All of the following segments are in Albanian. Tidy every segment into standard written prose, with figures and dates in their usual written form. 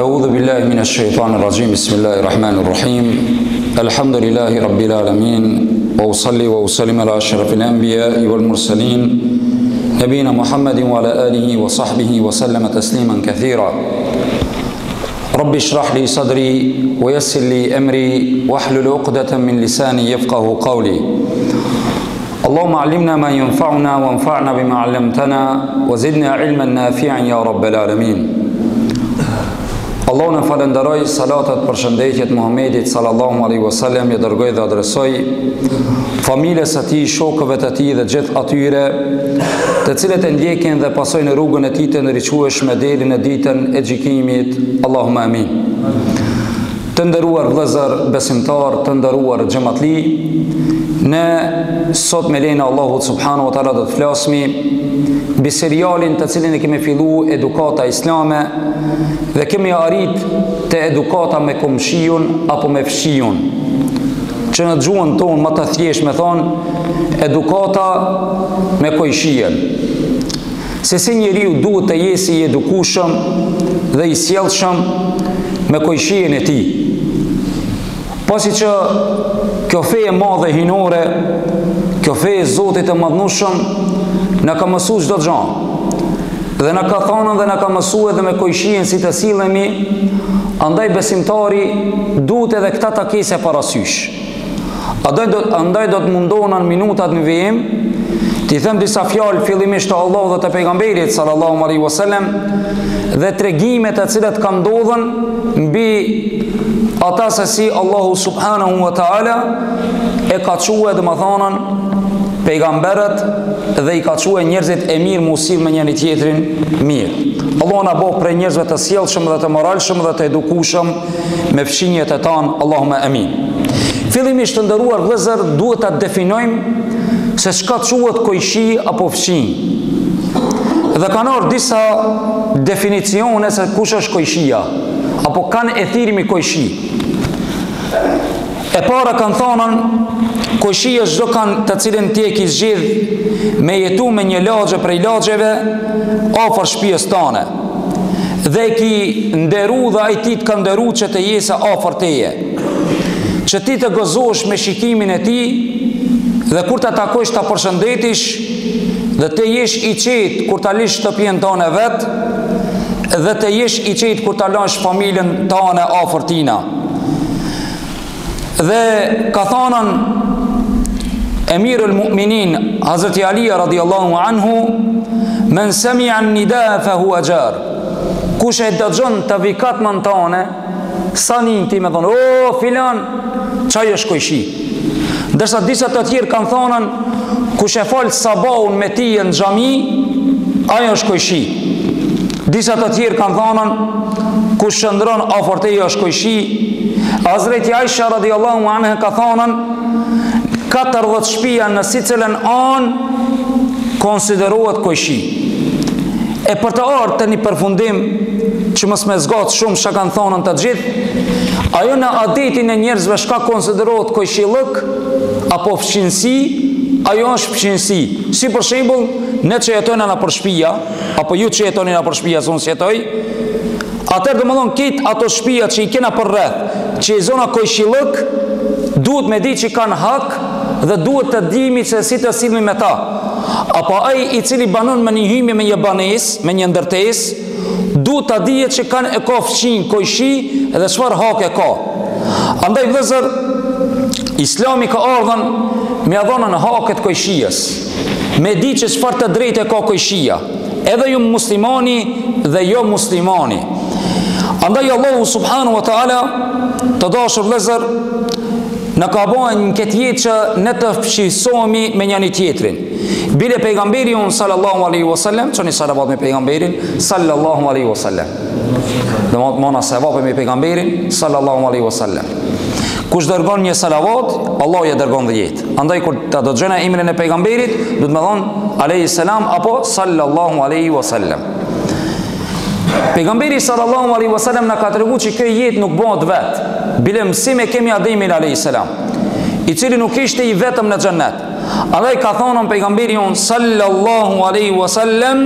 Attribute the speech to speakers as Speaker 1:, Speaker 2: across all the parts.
Speaker 1: أعوذ بالله من الشيطان الرجيم بسم الله الرحمن الرحيم الحمد لله رب العالمين وأصلي وأسلم على أشرف الأنبياء والمرسلين نبينا محمد وعلى آله وصحبه وسلم تسليما كثيرا رب اشرح لي صدري ويسر لي أمري واحلل عقدة من لساني يفقه قولي اللهم علمنا ما ينفعنا وانفعنا بما علمتنا وزدنا علما نافعا يا رب العالمين. Allahun e falenderoj, salatat për shëndetjet Muhammedit sallallahu alaihi wasallam, ja dërgoj dhe adresoj familjes së tij, shokëve të tij dhe gjithë atyre të cilët e ndjekin dhe pasojnë rrugën e tij të ndriçueshme deri në ditën e gjykimit. Allahumma amin. Të nderuar vëllezër besimtar, të nderuar xhamatli, ne sot me lejen e Allahut subhanahu wa taala do të flasmi mbi serialin të cilin e kemi filluar edukata islame dhe kemi arrit te edukata me komshiun apo me fshiun, që në gjuhën tonë më të thjeshtë me thonë edukata me kojshien. Se si njeriu duhet të jesi i edukueshëm dhe i sjellshëm me kojshien e tij. Pasi që kjo fe e madhe hinore, kjo fe e Zotit të madhnushëm na ka mësuar çdo gjë. Dhe na ka thënë dhe na ka mësuar edhe me kojshien si të sillemi, andaj besimtari duhet edhe këta ta kese parasysh. Andaj do të mundohen në minutat në vijim t'i them disa fjalë fillimisht të Allahut dhe të pejgamberit sallallahu alaihi wasallam dhe tregimet të cilat kanë ndodhur mbi ata se si Allahu subhanahu wa taala e ka thënë domethënën pejgamberët dhe i ka thënë njerëzit e mirë musil me njëri tjetrin mirë. Allah na bëj për njerëzve të sjellshëm dhe të moralshëm dhe të edukueshëm me fshinjet e tan. Allahumma amin. Fillimisht të nderuar vëllezër, duhet ta definojmë se çka quhet kojshi apo fshi. Dhe kanë ardhur disa definicione se kush është kojshia apo kanë e thirrimi kojshi. E para kanë thonën kojshia çdo kanë të cilën ti e ke zgjedh me jetu me një lagje prej lagjeve afër shtëpisë tënde. Dhe ki nderu dhe ai ti të ka nderu që të jese afër teje. Që ti të gëzosh me shikimin e tij dhe kur ta takosh ta përshëndetish dhe të jesh i qetë kur ta lish shtëpinë tënde vet dhe të jesh i qetë kur ta lash familjen tënde afër tina. Dhe ka thënën Emirul Mu'minin Hazreti Ali radiallahu anhu, men sami'a an-nida fa huwa jar. Kush e dëgjon të vikatmën tënde, sa nin ti me thonë, o filan, çaj është kojshi. Ndërsa disa të tjerë kanë thonën, kush e fal sabahun me ti në xhami, ajo është kojshi. Disa të tjerë kanë thonën, kush shndron afër teje është kojshi. Hazreti Aisha radiallahu anha ka thonën, 40 shtëpia në sicilën anë konsiderohet kojshi. E për të ardhur të një përfundim që mos me zgat shumë çka kanë thonën të gjithë, ajo në adetin e njerëzve shka konsiderohet kojshillëk apo fshinësi, ajo është fshinësi. Si për shembull, ne që jetojnë në përshpia, apo ju që jetoni në përshpia, zonë që jetoj, atër dhe më thonë kitë ato shpia që i kena për rreth, që i zona kojshillëk, duhet me di që i kanë hak dhe duhet të dimi që si të silmi me ta. Apo ai i cili banon me një hymje me një banes, me një ndërtes, duhet të dihet që kanë e ka fshin kojshi dhe çfarë hak e ka. Andaj vëllezër, Islami ka ardhën me dhënën haket kojshies, me di që çfarë të drejtë e ka kojshia, edhe ju muslimani dhe jo muslimani. Andaj Allahu subhanahu wa taala, të dashur vëllezër, në ka bën në këtë jetë që ne të fshisohemi me njëri tjetrin. Bile pejgamberi unë sallallahu alaihi wasallam, që një salavat me pejgamberin sallallahu alaihi wasallam. Dhe mëna salavat me pejgamberin sallallahu alaihi wasallam. Kush dërgon një salavat, Allah ja dërgon 10. Andaj kur të dëgjona emrin e pejgamberit, do të më thonë alaihi salam apo sallallahu alaihi wasallam. Pejgamberi sallallahu alaihi wasallam na ka treguar që kjo jetë nuk bëhet vetë. Bile mësim e kemi Ademin alaihi salam, i cili nuk ishte i vetëm në xhennet. Andaj ka thonë pejgamberi on sallallahu alaihi wasallam,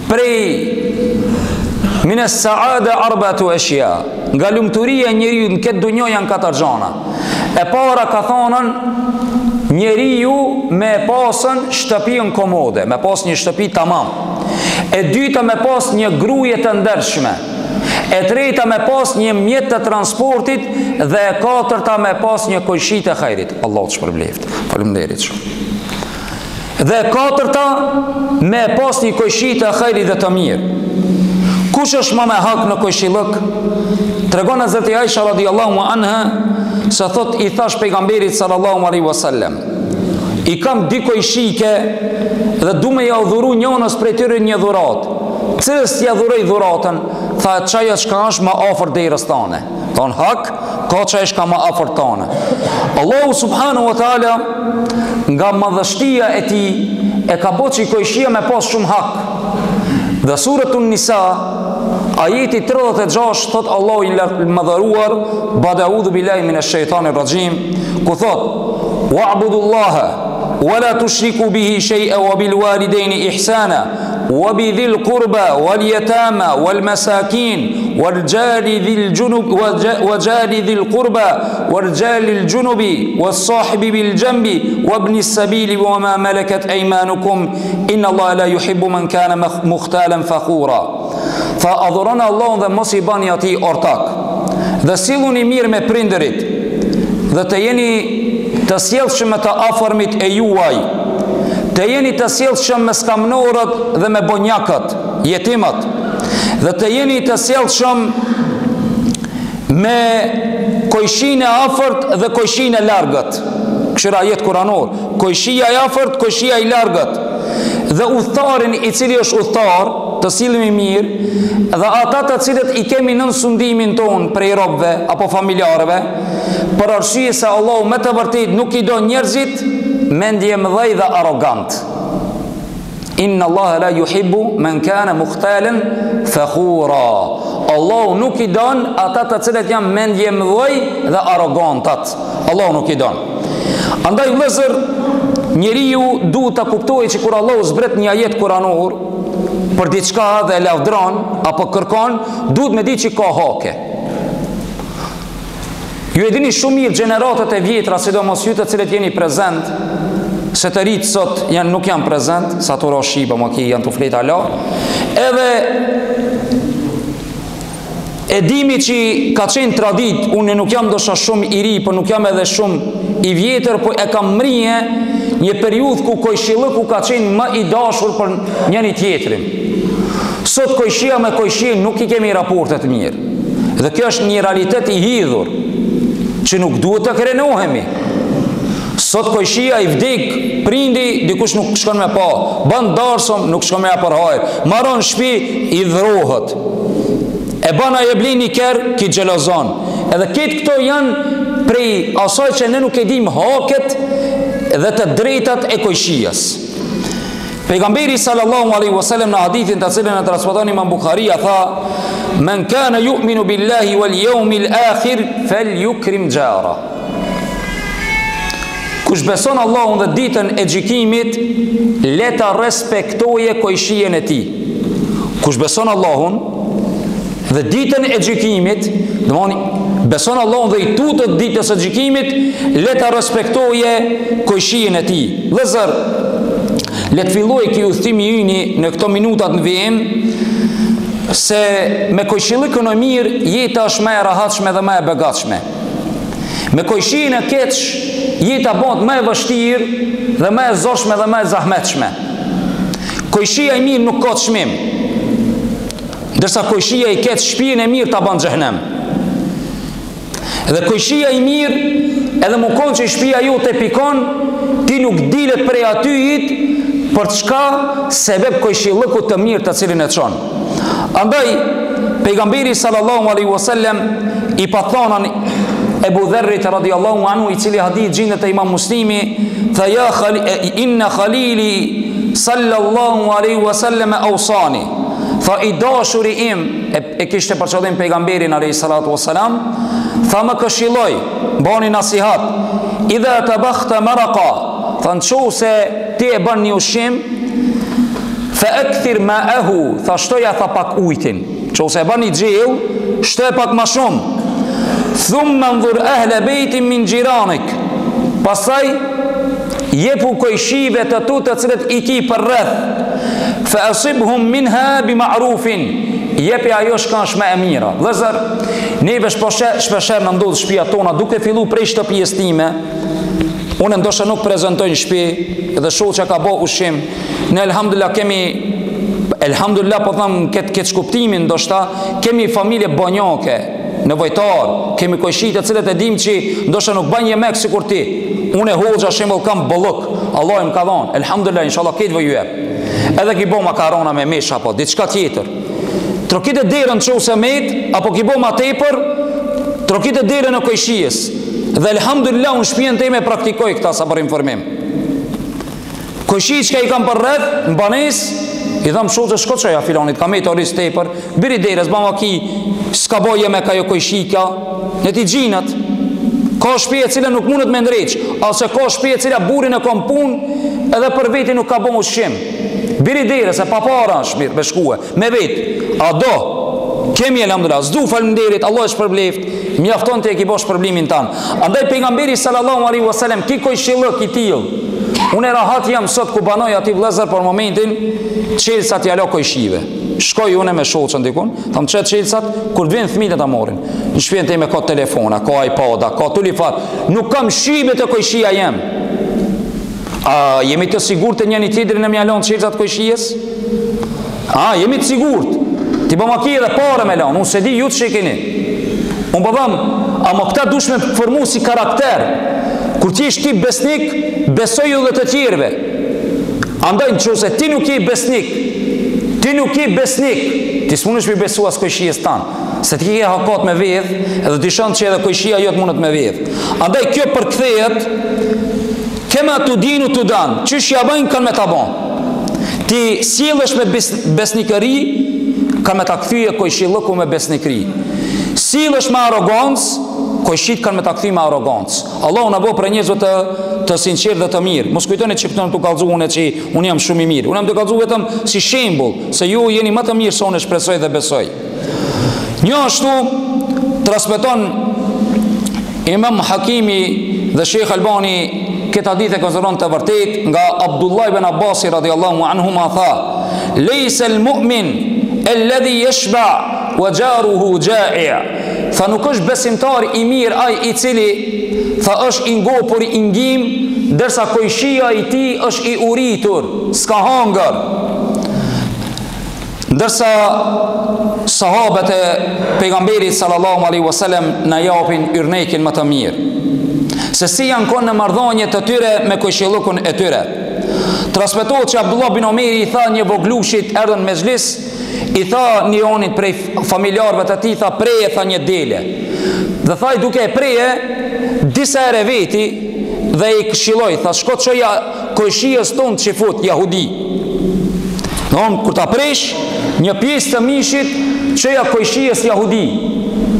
Speaker 1: prej Mine saade arbatu eshja, nga lumturia e njeriu në këtë dunjë janë 4 gjana. E para ka thonën njeriu me pasën shtëpinë komode, me pas një shtëpi tamam. E dyta me pas një gruje të ndershme. E treta me pas një mjet të transportit dhe e katërta me pas një koqëshi të hajrit. Allah të shpërbleft. Faleminderit shumë. Dhe e katërta me pas një koqëshi të hajrit dhe të mirë. Kush është më me hak në koqëllëk? Tregon Hazreti Aisha radhiyallahu anha se thot i thash pejgamberit sallallahu alaihi wasallam, i kam dy koqëshike dhe du me ja udhuru njënës prej tyre një dhurat. Cilës t'ja dhuroj dhuratën? Tha qaja që ka është ma afer derës tane. Thonë hak, ka qaja që ka ma afer tane. Allahu subhanahu wa ta'ala nga madhështia e ti e ka bo që i koqëshia me pas shumë hak. Dhe suretun Nisa ajeti 36 thot Allahu i madhëruar ba'da a'udhu billahi minash shaitanir rajim, ku thot wa'budullaha wa la tushriku bihi shay'a wa bil walidayni ihsana wa bi dhil qurba wal yatama wal masakin wal jari dhil junub wa jari dhil qurba wal jari al junubi was sahibi bil janbi wa ibn as-sabili wa ma malakat aymanukum inna Allaha la yuhibbu man kana mukhtalan fakhura. Tha adhuroni Allahun dhe mos i bani atij ortak. Dhe silluni mirë me prindërit. Dhe të jeni të sjellshëm me të afërmit e juaj. Të jeni të sjellshëm me skamnorët dhe me bonjakët, jetimat. Dhe të jeni të sjellshëm me koqëshinë e afërt dhe koqëshinë e largët. Këshira ajet kuranor. Koqëshia e afërt, koqëshia e largët. Dhe udhëtarin i cili është udhëtar, të sillemi mirë, dhe ata të cilët i kemi nën sundimin ton prej robëve apo familjarëve, për arsye se Allahu me të vërtet nuk i do njerëzit mendje mëdhej dhe arrogant. Inna Allaha la yuhibbu man kana mukhtalan fakhura. Allahu nuk i don ata të cilët janë mendje mëdhej dhe arrogantat. Allahu nuk i don. Andaj vëllezër, njeriu duhet ta kuptojë që kur Allahu zbret një ajet kuranor për diçka dhe e lavdron apo kërkon, duhet me di që ka hake. Ju e dini shumë mirë gjeneratët e vjetra, sidomos ju të cilët jeni prezent, se të rritë sot nuk janë prezent, sa të ora shiba më ki janë të fletë ala, edhe e dimi që ka qenë tradit, unë nuk jam dosha shumë i ri, për nuk jam edhe shumë i vjetër, për e kam mrije një periudhë ku koqëllëku ka qenë më i dashur për njëri tjetrin. Sot koqëshia me koqëshin nuk i kemi raportet mirë. Dhe kjo është një realitet i hidhur, që nuk duhet të krenohemi. Sot koqëshia i vdik, prindi, dikush nuk shkon me pa, bën darsëm, nuk shkon me ja për hajër, maron shtëpi, i dhrohet. E bana e blini kërë, ki gjelozon. Edhe këtë këto janë prej asaj që ne nuk e dim haket dhe të drejtat e koqëshias. Pejgamberi sallallahu alaihi wasallam në hadithin të cilën e transmeton Imam Buharia tha: "Men kana yu'minu billahi wal yawmil akhir falyukrim jara." Kush beson Allahun dhe ditën e gjykimit, le ta respektoje koqëshinë e tij. Kush beson Allahun dhe ditën e gjykimit, domthoni beson Allahun dhe i tutet ditës së gjykimit, le ta respektoje koqëshinë e tij. Vëllazër, le të filloj ky udhtim i yni në këto minutat në vijim, se me koqëllëkën e mirë jeta është më e rahatshme dhe më e begatshme. Me koqëshinë e keq jeta bëhet më e vështirë dhe më e zorshme dhe më e zahmetshme. Koqëshia e mirë nuk ka çmim, ndërsa koqëshia e keq shtëpinë e mirë ta bën xhenem. Dhe koqëshia e mirë, edhe më konë që shtëpia ju të pikon, ti nuk dilet prej atyjit për çka sebeb koqëllëku të mirë të cilin e çon. Andaj pejgamberi sallallahu alaihi wasallam i pathonan Ebu Dherrit radiallahu anhu, i cili hadith gjendet te Imam Muslimi, tha ja inna khalili sallallahu alaihi wasallam awsani. Tha i dashuri im, e kishte për qëllim pejgamberin alaihi salatu wasalam, tha më këshilloj, bani nasihat, idha tabakhta maraqa, tha në qohë se ti e bën një ushqim, fa akthir ma'ahu, tha shtoja tha pak ujtin. që ose e bani gjell, shte pak ma shumë. Thumë ndhur ahle bejtim min gjiranik. Pastaj, jepu kojshive të tu të cilët i ki për rreth. Fa asibhum minha bi ma'rufin. Jepi ajo shka shme e mira. Vëzër, neve shpesher në ndodhë shtëpia tona, duke fillu prej shtëpijes time. Unë ndoshta nuk prezantoj në shtëpi dhe shoh që ka bë ushqim. Ne elhamdulillah kemi, elhamdulillah po them këtë shkuptimin, ndoshta kemi familje banjake, nevojtar, kemi kojshit të cilët e dim që ndoshta nuk bën yemek sikur ti. Unë hoxha shembull kam bollok, Allah më ka dhënë, elhamdulillah inshallah këtë vë jep. Edhe ki bë makarona me mish apo diçka tjetër. Trokite derën çose met apo ki bë ma tepër, trokite derën në kojshijes. Dhe elhamdulillah unë shpijen të ime praktikoj këta sa për informim. Kojshi që ka i kam për rreth, në banes, i dhamë shumë që shko që ja filanit, ka me të oris të epër, biri deres, bama ki, s'ka boje me ka jo kojshika, në ti gjinët, ka shpije cilë nuk mundet me ndreq, ase ka shpije cilë burin e kom pun, edhe për veti nuk ka bo ushqim. Biri deres, e papara shmirë, me shkue, me vet, a do, kemi elhamdulillah, zdu falënderit, Allah është përbleft, mjafton të e ki bosh përblimin tanë. Andaj pejgamberi sallallahu alaihi wasallam ki kojshillëk i tillë. Unë e rahat jam sot ku banoj ati vlezër për momentin qelsat jalo kojshive. Shkoj une me shoqën dikun, tham qëtë qelsat, kur të vinë thmitë ta morin. Në shpjen të ime ka telefona, ka iPada, ka tulifat. Nuk kam shibe të kojshia jem. A jemi të sigurt të njëni tjetrin e mjalon qelsat kojshijes? A jemi të sigurt. Ti po ma ki edhe pare me lanë, unë se di ju të shikini. Unë po dham, ama këta dush me formu si karakter. Kur ti ishtë ti besnik, besoj ju dhe të tjerve. Andaj në qëse ti nuk i besnik, ti s'munësh mi besu as kojshijes tanë. Se ti ke hakat me vedh, edhe ti shënë që edhe kojshia jotë mundet me vedh. Andaj kjo përkthejet, kema të dinu të danë, qësh ja bëjnë kanë me ta banë. Ti sjellësh me besnikëri, kanë me ta këthyje kojshillëku me besnikëri. Sillesh me arogancë, kojshit kanë me ta kthy me arogancë. Allah na bëu për njerëz të sinqertë dhe të mirë. Mos kujtoni që këto të kallëzuan që unë jam shumë i mirë. Unë jam të kallëzuar vetëm si shembull se ju jeni më të mirë se unë shpresoj dhe besoj. Një ashtu transmeton Imam Hakimi dhe Sheikh Albani këtë hadith e konsideron të vërtet nga Abdullah ibn Abbas radhiyallahu anhuma tha: "Laysa al-mu'min alladhi yashba wa jaruhu ja'i." Tha nuk është besimtar i mirë ai i cili tha është i ngopur i ngim, ndërsa kojshia i tij është i uritur, s'ka hangër. Ndërsa sahabët e pejgamberit sallallahu alaihi wasallam na japin yrnekin më të mirë. Se si janë konë në marrëdhënie të tyre me kojshillukun e tyre. Transmetohet që Abdullah bin Omeri i tha një voglushit erdhën me mezhlis, i tha një onit prej familjarëve të tij, tha preje, tha një dele. Dhe thaj duke e preje disa ere veti dhe i këshilloj, tha shko të qoja kojshijes tonë që fut jahudi. Kur ta presh një pjesë të mishit qoja kojshijes jahudi.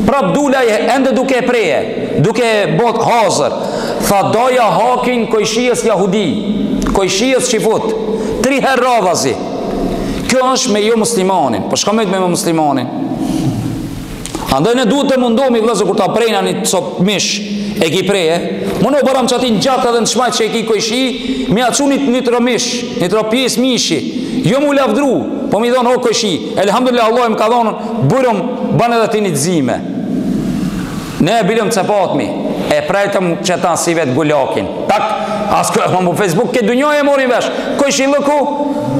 Speaker 1: Prap dulaj ende duke e preje, duke bot hazër, tha doja hakin kojshijes jahudi, kojshijes që fut 3 herë radhazi. Kjo është me jo muslimanin. Po shka me me muslimanin? Andaj ne duhet të mundohemi vëllezër kur ta prejna një cop mish e ki preje, më në baram që ati në gjatë edhe në shmajt që e ki kojshi, mi acu një tro mish, një tro pjesë mishi, jo mu lavdru, po mi dhonë o kojshi, elhamdulillah Allah më ka dhonë, burëm banë edhe ti një zime. Ne e bilëm cepatmi, e prejtëm që ta si vetë gulakin, tak, asë më Facebook këtë dunjoj e morin vesh, kojshi lëku,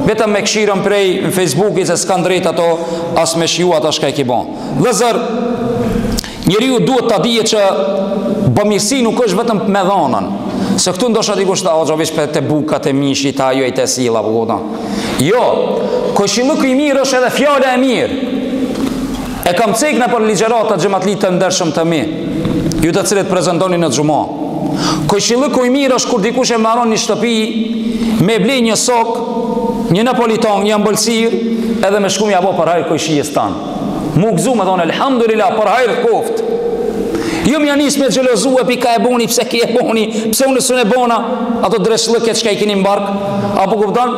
Speaker 1: vetëm me këshirën prej në Facebookit se s'kan drejt ato as me shiu ata shka e ki ban. Vëzër, njeriu duhet ta dije që bamirësi nuk është vetëm me dhanën. Se këtu ndoshta dikush ta hoxha për te bukat e mishit, ajo e te silla apo jo, kojshillëku i mirë është edhe fjala e mirë. E kam cekna për ligjëratat xhamatlit të ndershëm të mi, ju të cilët prezantoni në xhumë. Kojshillëku i mirë është kur dikush e marron një shtëpi me blej një sok, një napolitan, një ambëlsir, edhe me shkum ja bo për hajrë kojshijes tanë. Mu gëzu me thonë, elhamdulillah, për hajrë koft. Jo më janis me xhelozu e pika e boni, pse ke e boni, pse unë s'unë e bona, ato dreshllëket çka I keni mbark, apo kupton?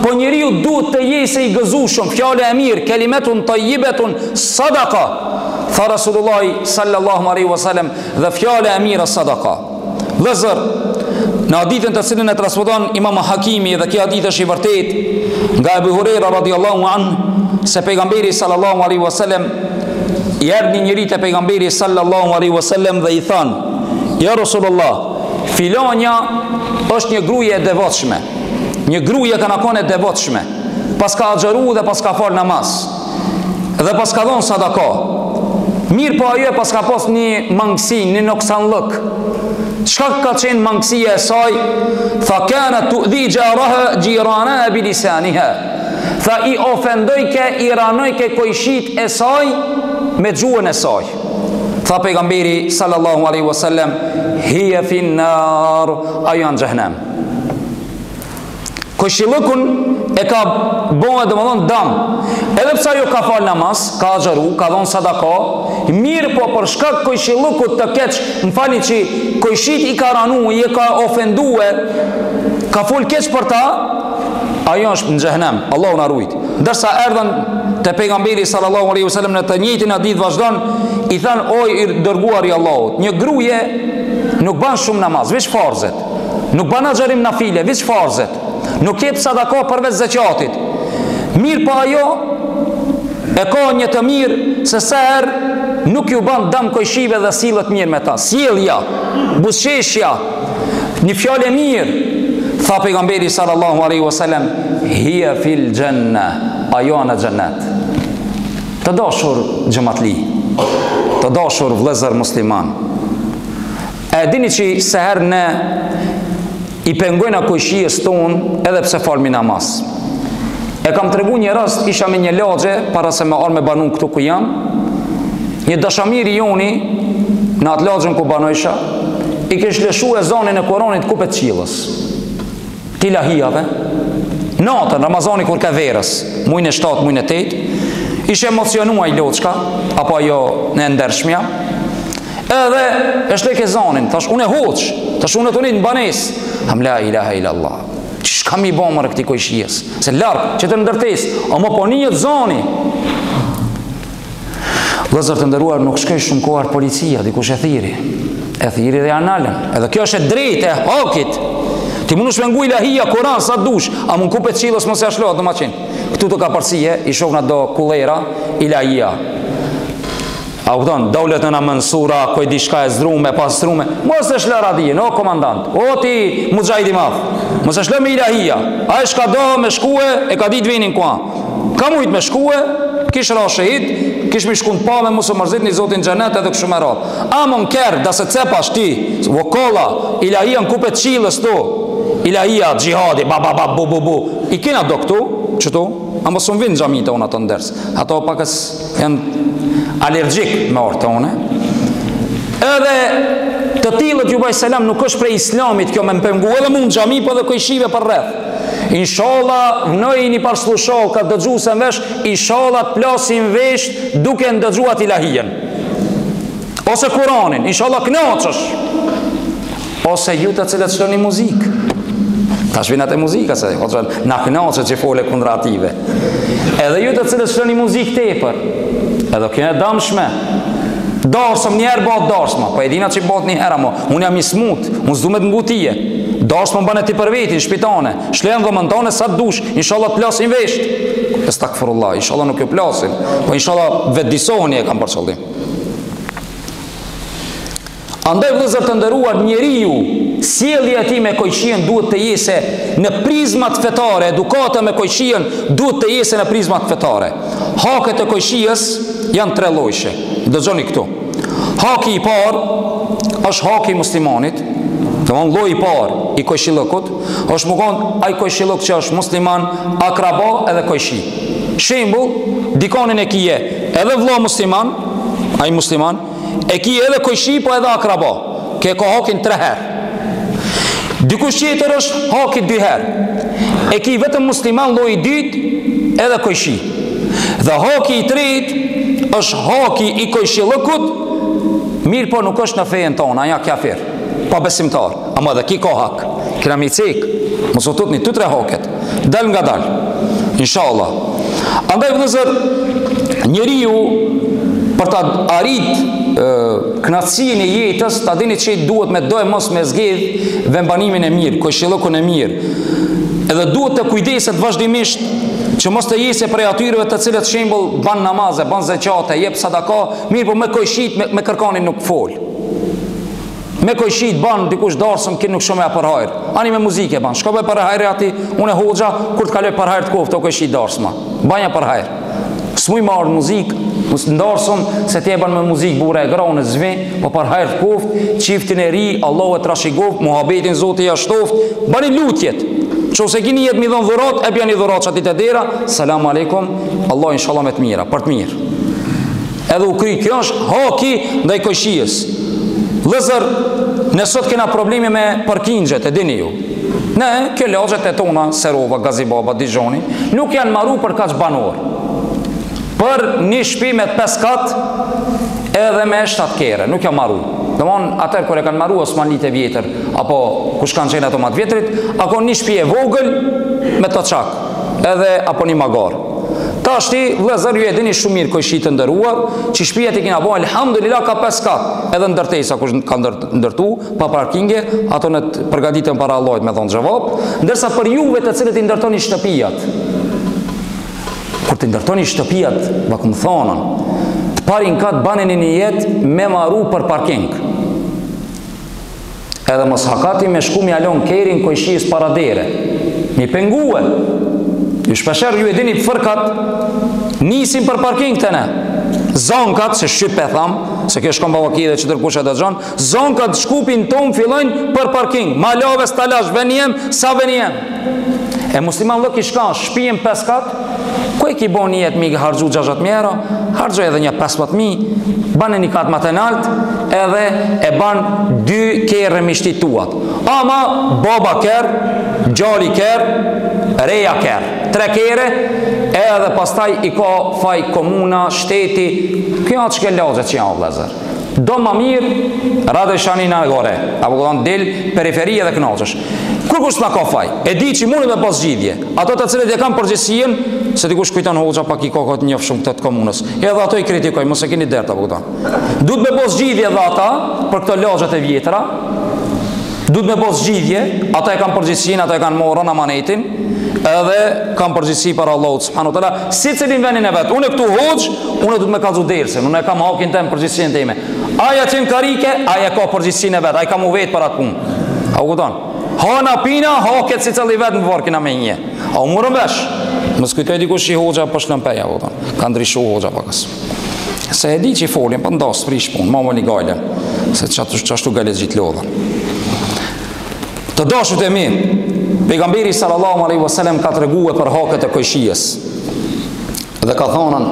Speaker 1: Po njeriu duhet të jese I gëzueshëm, fjalë e mirë, kelimetun tayyibetun sadaqa. Tha Rasulullah sallallahu alaihi wasallam, dhe fjalë e mirë sadaqa. Vëllazër, në hadithin të cilën e transmeton Imam Hakimi dhe kjo hadith është I vërtet nga Abu Huraira radhiyallahu anhu se pejgamberi sallallahu alaihi wasallam I erdhi njëri te pejgamberi sallallahu alaihi wasallam dhe I than: "Ja Rasulullah, filonja është një gruaje e devotshme. Një gruaje që na kanë devotshme. Pas ka xharu dhe pas ka fal namaz. Dhe pas ka dhon sadaka. Mirë po ajo pas ka pas një mangësi, një noksanllëk. Çka ka qenë mangësia e saj? Tha kana tu'dhi jaraha jirana bi lisaniha." Tha I ofendojke, I ranojke kojshit e saj me gjuhën e saj. Tha pejgamberi sallallahu alaihi wasallam: "Hiya fin nar", ajo në xhehenem. Kojshillëkun e ka bënë domethënë dam. Edhe pse ajo ka fal namaz, ka xharu, ka dhon sadaka, mirë po për shkak kojshillëkut të keq, më falni që kojshit I ka ranu, I ka ofendue, ka fol keq për ta, ajo është në xhehenem. Allahu na ruajt. Ndërsa erdhën te pejgamberi sallallahu alaihi wasallam në të njëjtin hadith vazhdon, I than: "O I dërguar I Allahut, një gruaje nuk bën shumë namaz, veç farzet. Nuk bën xharim nafile, veç farzet. Nuk jep sadaka përveç zakatit. Mirë po ajo e ka një të mirë se sa herë nuk ju bën dëm kojshive dhe sillet mirë me ta. Sjellja, buzëqeshja, një fjalë mirë." Tha pejgamberi sallallahu alaihi wasallam: "Hiya fil janna", ajo në xhennet. Të dashur xhamatli, të dashur vëllezër musliman, e dini që se herë ne I pengojna kojshijes ton edhe pse falmi namaz. E kam tregu një rast, isha me një lagje para se me arë me banun këtu ku jam. Një dashamiri joni në atë lagjen ku banojsha I kesh lëshu e zonin e Koranit kupet qilës, ti lahijave. Natën, Ramazani kur ka verës, mujnë e 7, mujnë e 8, ishe emocionua I loçka, apo ajo në ndershmja, edhe e shlek e zonin, thash unë e hoq, thash unë e të një në banes, tham la ilaha illallah, që shka mi bo mërë këti kojshijes, se larkë, që të ndërtes, o më po një të zoni. Vëllezër të ndëruar, nuk shkej shumë kohar policia, dikush e thiri dhe analën, edhe kjo është e drejtë e hakit. Ti mundu shpengu ilahia, Koran, sa dush, a mund kupet qilës mos e ashlohet në maqin. Këtu të ka përsie, I shofna do kulera, ilahia. A u këton, daulet në mënsura, koj di shka e zdrume, pas zdrume, mos e shlë radijin, o komandant, o ti mujahidi maf, mos e shlë me ilahia, a e shka do me shkue, e ka dit vinin kua. Ka mujt me shkue, kish ra shahid, kish mi shkun pa me musë mërzit një zotin gjenet edhe këshu me rat. Amon kërë, da se cepash ti, vokolla, ilahia në kupet qilës tu, ilahia, gjihadi, bu. I kena do këtu, qëtu, a mos unë vinë gjamita unë ato ndërës. Ato pakës janë alergjik me orë të une. Edhe të tilët ju baj selam nuk është prej islamit kjo me më pëngu, edhe mund gjami për dhe kojshive për rreth. Inshallah, nëj një parslushoh ka dëgju se në vesh, inshallah të plasin vesh duke në dëgjuat ilahien. Ose Kuranin, inshallah knaqësh. Ose ju të cilët shtë një muzikë. Ta shvinat e muzika se na knaqët që fole kundrative. Edhe ju të cilët shtë një muzikë tepër. Edhe kjo e damshme. Darsëm njerë bat darsma. Po e dina që bat një hera mo. Unë jam I smut, unë s'du me të ngutije. Darsma më bane ti për vetin, shpitane. Shlenë dhe mëntane sa të dush. Inshallah të plasin vesht. Estakfirullah, inshallah nuk ju plasin. Po inshallah vetë disohni e kam për qëllim. Andaj vëllezër të nderuar, njeriu sjellja e tij me kojshien duhet të jese në prizmat fetare, edukata me kojshien duhet të jese në prizmat fetare. Haket e kojshies janë 3 lloje. Dëgjoni këtu. Haki I parë është haki I muslimanit, domthon lloji I parë I kojshillokut, është mukon ai kojshillok që është musliman, akraba edhe kojshi. Shembull, dikonin e kije edhe vëlla musliman, ai musliman, e ki edhe kojshi po edhe akraba, ke ka hakin 3 herë. Dikush tjetër është haki 2 herë, e ki vetëm musliman lloji I dytë edhe kojshi. Dhe haki I tretë është haki I kojshillokut Mirë po nuk është në fejen tonë, aja kafir, pa besimtar. Ama dhe ki ka hak, kena mi cek, mos u tutni 2-3 haket, dal nga dal, inshallah. Andaj vëllezër, njeriu për ta arrit knatësinë e jetës, ta dini që duhet me dojë mos me zgjedh vembanimin e mirë, këshillokun e mirë. Edhe duhet të kujdeset vazhdimisht që mos të jese prej atyreve të cilët shembull ban namaze, ban zeqate, jep sadaka, mirë po me kojshit me kërkanin nuk fol. Me kojshit ban dikush darsëm kin nuk shumë e për hajr. Ani me muzike ban. Shko be për hajr ati, unë e hoxha kur të kaloj për hajr të koftë o kojshit darsëma. Banja për hajr. Smuj marrë muzikë, ndarsëm se t'je ban me muzikë bura e gra unë zvi, po për hajr të koftë, qiftin e ri, Allah e trashigoft, muhabetin Zoti ja shtoft, bani lutjet. Që ose kini jetë mi dhënë dhurat, e bjani dhurat që ati të dera, salamu alaikum, Allah inshallah me të mira, për të mirë. Edhe u kry, kjo është haki ndaj kojshijës. Lëzër, nësot kena problemi me parkingjet, e dini ju. Ne, kjo lagjet e tona, Serova, Gazibaba, Dijoni, nuk janë maru për kaq banor. Për një shtëpi me 5 kat, edhe me 7 kere, nuk janë maru. Domthon atër kur e kanë marrë Osmanlit e vjetër apo kush kanë qenë ato më të vjetrit, apo një shtëpi e vogël me to çak, edhe apo një magar. Tashti vëllezër ju e dini shumë mirë kojshit të ndëruar, që shtëpia e kena bën alhamdulillah ka 5 kat, edhe ndërtesa kush ka ndërtu pa parkinge, ato në përgatitën para Allahut me dhon xhavap, ndërsa për juve të cilët i ndërtoni shtëpiat. Kur të ndërtoni shtëpiat, vakum thonën, parin ka të banin një jetë me maru për parking. Edhe mos hakati me shku mi alon kerin kojshijës paradere. Mi pengue. Ju shpesher ju e dini fërkat nisin për parking të ne. Zonkat, se shqip e tham, se kjo shkom bavaki dhe që tërkushe dhe gjon, zonkat shkupin ton fillojnë për parking. Malave stalash, venjem, sa venjem. E musliman lëk i shka, shpijem 5 kat, ku e ki bo një jetë mi hargju 60.000 euro, hargju edhe një 15.000, banë një katë më të nalt, edhe e banë 2 kerë mishtit-tuat. Ama, baba kerë, gjali kerë, reja kerë. 3 kere, edhe pastaj i ka faj komuna, shteti, kjo atë shke lagjet që janë vlezër. Do ma mirë, radhe shani në gore, apo këton del periferia dhe knaqësh. Kur kush t'na ka faj? E di që mundi me pas gjithje. Ato të cilët e kanë përgjithësien, se dikush kujton hoxha pak i ka të njëfë shumë këtë të komunës. Edhe ato i kritikoj, mos e keni dertë, apo këton. Duhet me pas gjithje dhe ata, për këto lagjet e vjetra, duhet me pas gjithje, ata e kanë përgjithësien, ata e kanë morën amanetin, edhe kanë përgjithësi për Allahut subhanahu wa taala, si cilin venin e vet. Unë këtu hoxh, unë duhet me kallzu dersën, unë e kam hakin tem përgjithësinë time. Aja që në karike, aja ka përgjithësinë e vet, ai ka mu vet për atë punë. A u kupton? Hana pina, haket si cili vet në varkin a me një. A u morën vesh. Mos kujtoj dikush i hoxha po shlëmpeja, u kupton. Ka ndryshu hoxha pakës. Se e di që i folin, po ndas prish punë, ma një gajlen, se çashtu galet gjithë lodhën. Të dashut e mirë, pejgamberi sallallahu alaihi wasallam ka treguar për haket e kojshijës. Dhe ka thonën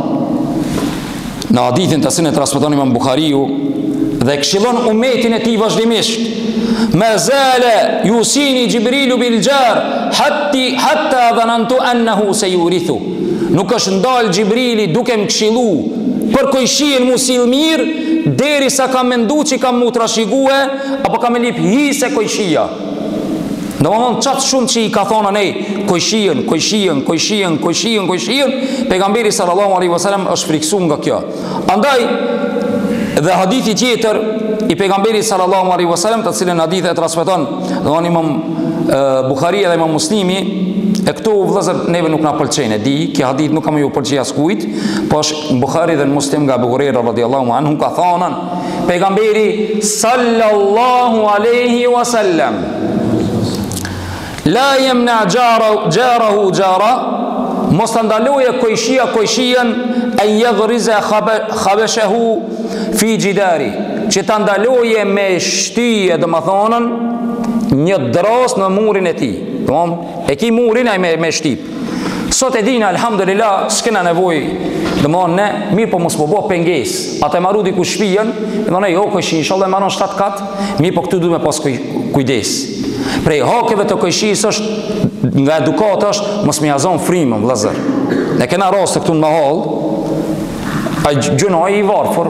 Speaker 1: në hadithin të cilin e transmeton Imam Buhariu dhe këshillon umetin e tij vazhdimisht. Ma zala yusini Jibrilu bil jar hatta dhanantu annahu sayurithu. Nuk është ndal Jibrili duke më këshillu për kojshijen mu sill mirë derisa kam menduar që kam mu trashëgue apo kam lip hise kojshija. Domthon çat shumë që i ka thonë ne kojshijen, pejgamberi sallallahu alaihi wasallam është friksuar nga kjo. Andaj dhe hadithi tjetër i pejgamberit sallallahu alaihi wasallam, të cilën hadith e transmeton domthon Imam Buhariu dhe Imam Muslimi, e këtu vëllezër neve nuk na pëlqen, e di, kjo hadith nuk kam ju pëlqej askujt, po është në Buhari dhe në Muslim nga Abu Huraira radhiyallahu anhu ka thënë pejgamberi sallallahu alaihi wasallam la yamna jarahu jara, mos të ndaloje kojshien e yaghriza khabashahu fi jidari, që të ndaloje me shtyje dhe më thonën një dros në murin e ti. E ki murin e me shtip. Sot e dina, alhamdulillah, s'kena nevoj dhe më thonë ne, mirë po mos po bo penges. Ata e maru diku shpijen, e thonë jo, kojshi, inshallah e maron 7 kat, mirë po këtu du me pas kujdes. Prej hakeve të kojshis është, nga edukat është, mos me jazon frimën, vëllezër. Ne kena rast të këtu në mahal, a gjunoj i varfër,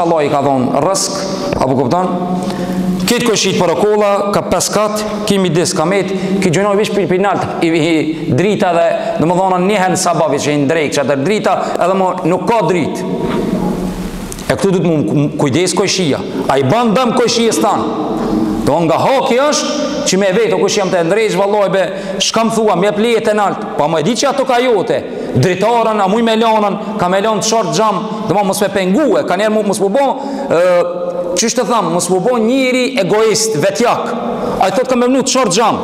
Speaker 1: Allah i ka thonë rësk, Apo kupton? Këtë kojshit për okolla, ka 5 kat, kimi dis kamet, ki gjunoj vish për nalt i drita dhe më dhona njëhen sabavi që i ndrejk, që atër drita edhe më nuk ka drit. E këtu du të mu kujdes kojshia, a i ban dëm kojshijes tanë. Do nga haki është që me vetë, o kush jam të ndrejsh, valloj be, shkam thua, me plejet e nalt, pa më e di që ato ka jote, dritarën, a muj me lanën, ka me lanë të short gjam, dhe ma mos me pengue, ka njerë mos mu bo, qështë të thamë, mos mu bo njëri egoist, vetjak, a i thot ka me vnu të short gjam.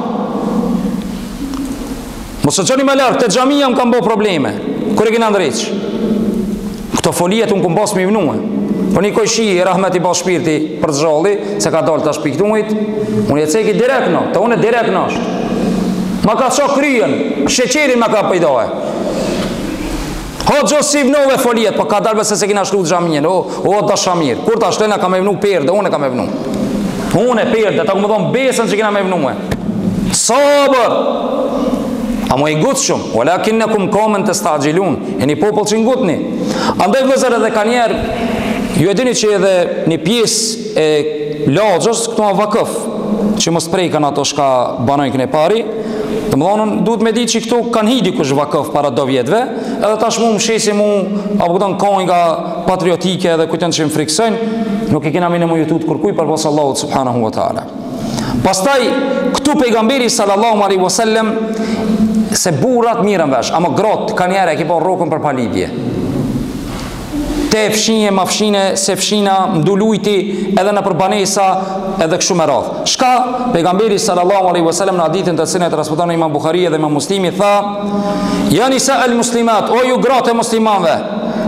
Speaker 1: Mos të qëni me lërë, të gjamija më kam bo probleme, kër e kina ndrejq. Këto folijet unë këm bas me vnuë. Po një kojshi i rahmet i bas shpirti për të zhalli, se ka dalë të shpiktumit, unë e ceki direkt në, të unë e direkt në është. Ma ka qo kryen, sheqerin ma ka pëjdohe. Ho gjosë si vnove folijet, po ka dalë se se kina shlu të gjaminjen, o të shamir, kur ta shtena ka me vnu perde, unë e ka me vnu. Unë e perde, ta ku më thonë besën që kina me vnuë. Sabër! A mu i gutë shumë, walakin në kumë komen të stagjilun, e një popull që ngutni. Andaj vëzër edhe ka njerë, ju e dini që edhe një pjesë e lagjës, këtu a vakëf, që më sprejkan ato shka banojnë këne pari, të më dhonën, duhet me di që këtu kanë hidi kush vakëf para do vjetëve, edhe tash mu më shesi mu, apo këton kojnë nga patriotike edhe kujtën që më friksojnë, nuk i kena mine mu jutut kërkuj për pas Allahut subhanahu wa ta'ala. Pastaj, këtu pejgamberi sallallahu alaihi wasallam se burrat mirën vesh, ama gratë ka njerë e ki po rokën për palidje. Te fshinje, ma fshine, se fshina, mdulujti, edhe në përbanesa, edhe këshu me radhë. Shka, pejgamberi sallallahu alaihi wasallam në hadithin të cilën e transmeton Imam Buhari dhe Imam Muslimi tha: "Ja nisa el muslimat, o ju gratë e muslimanve,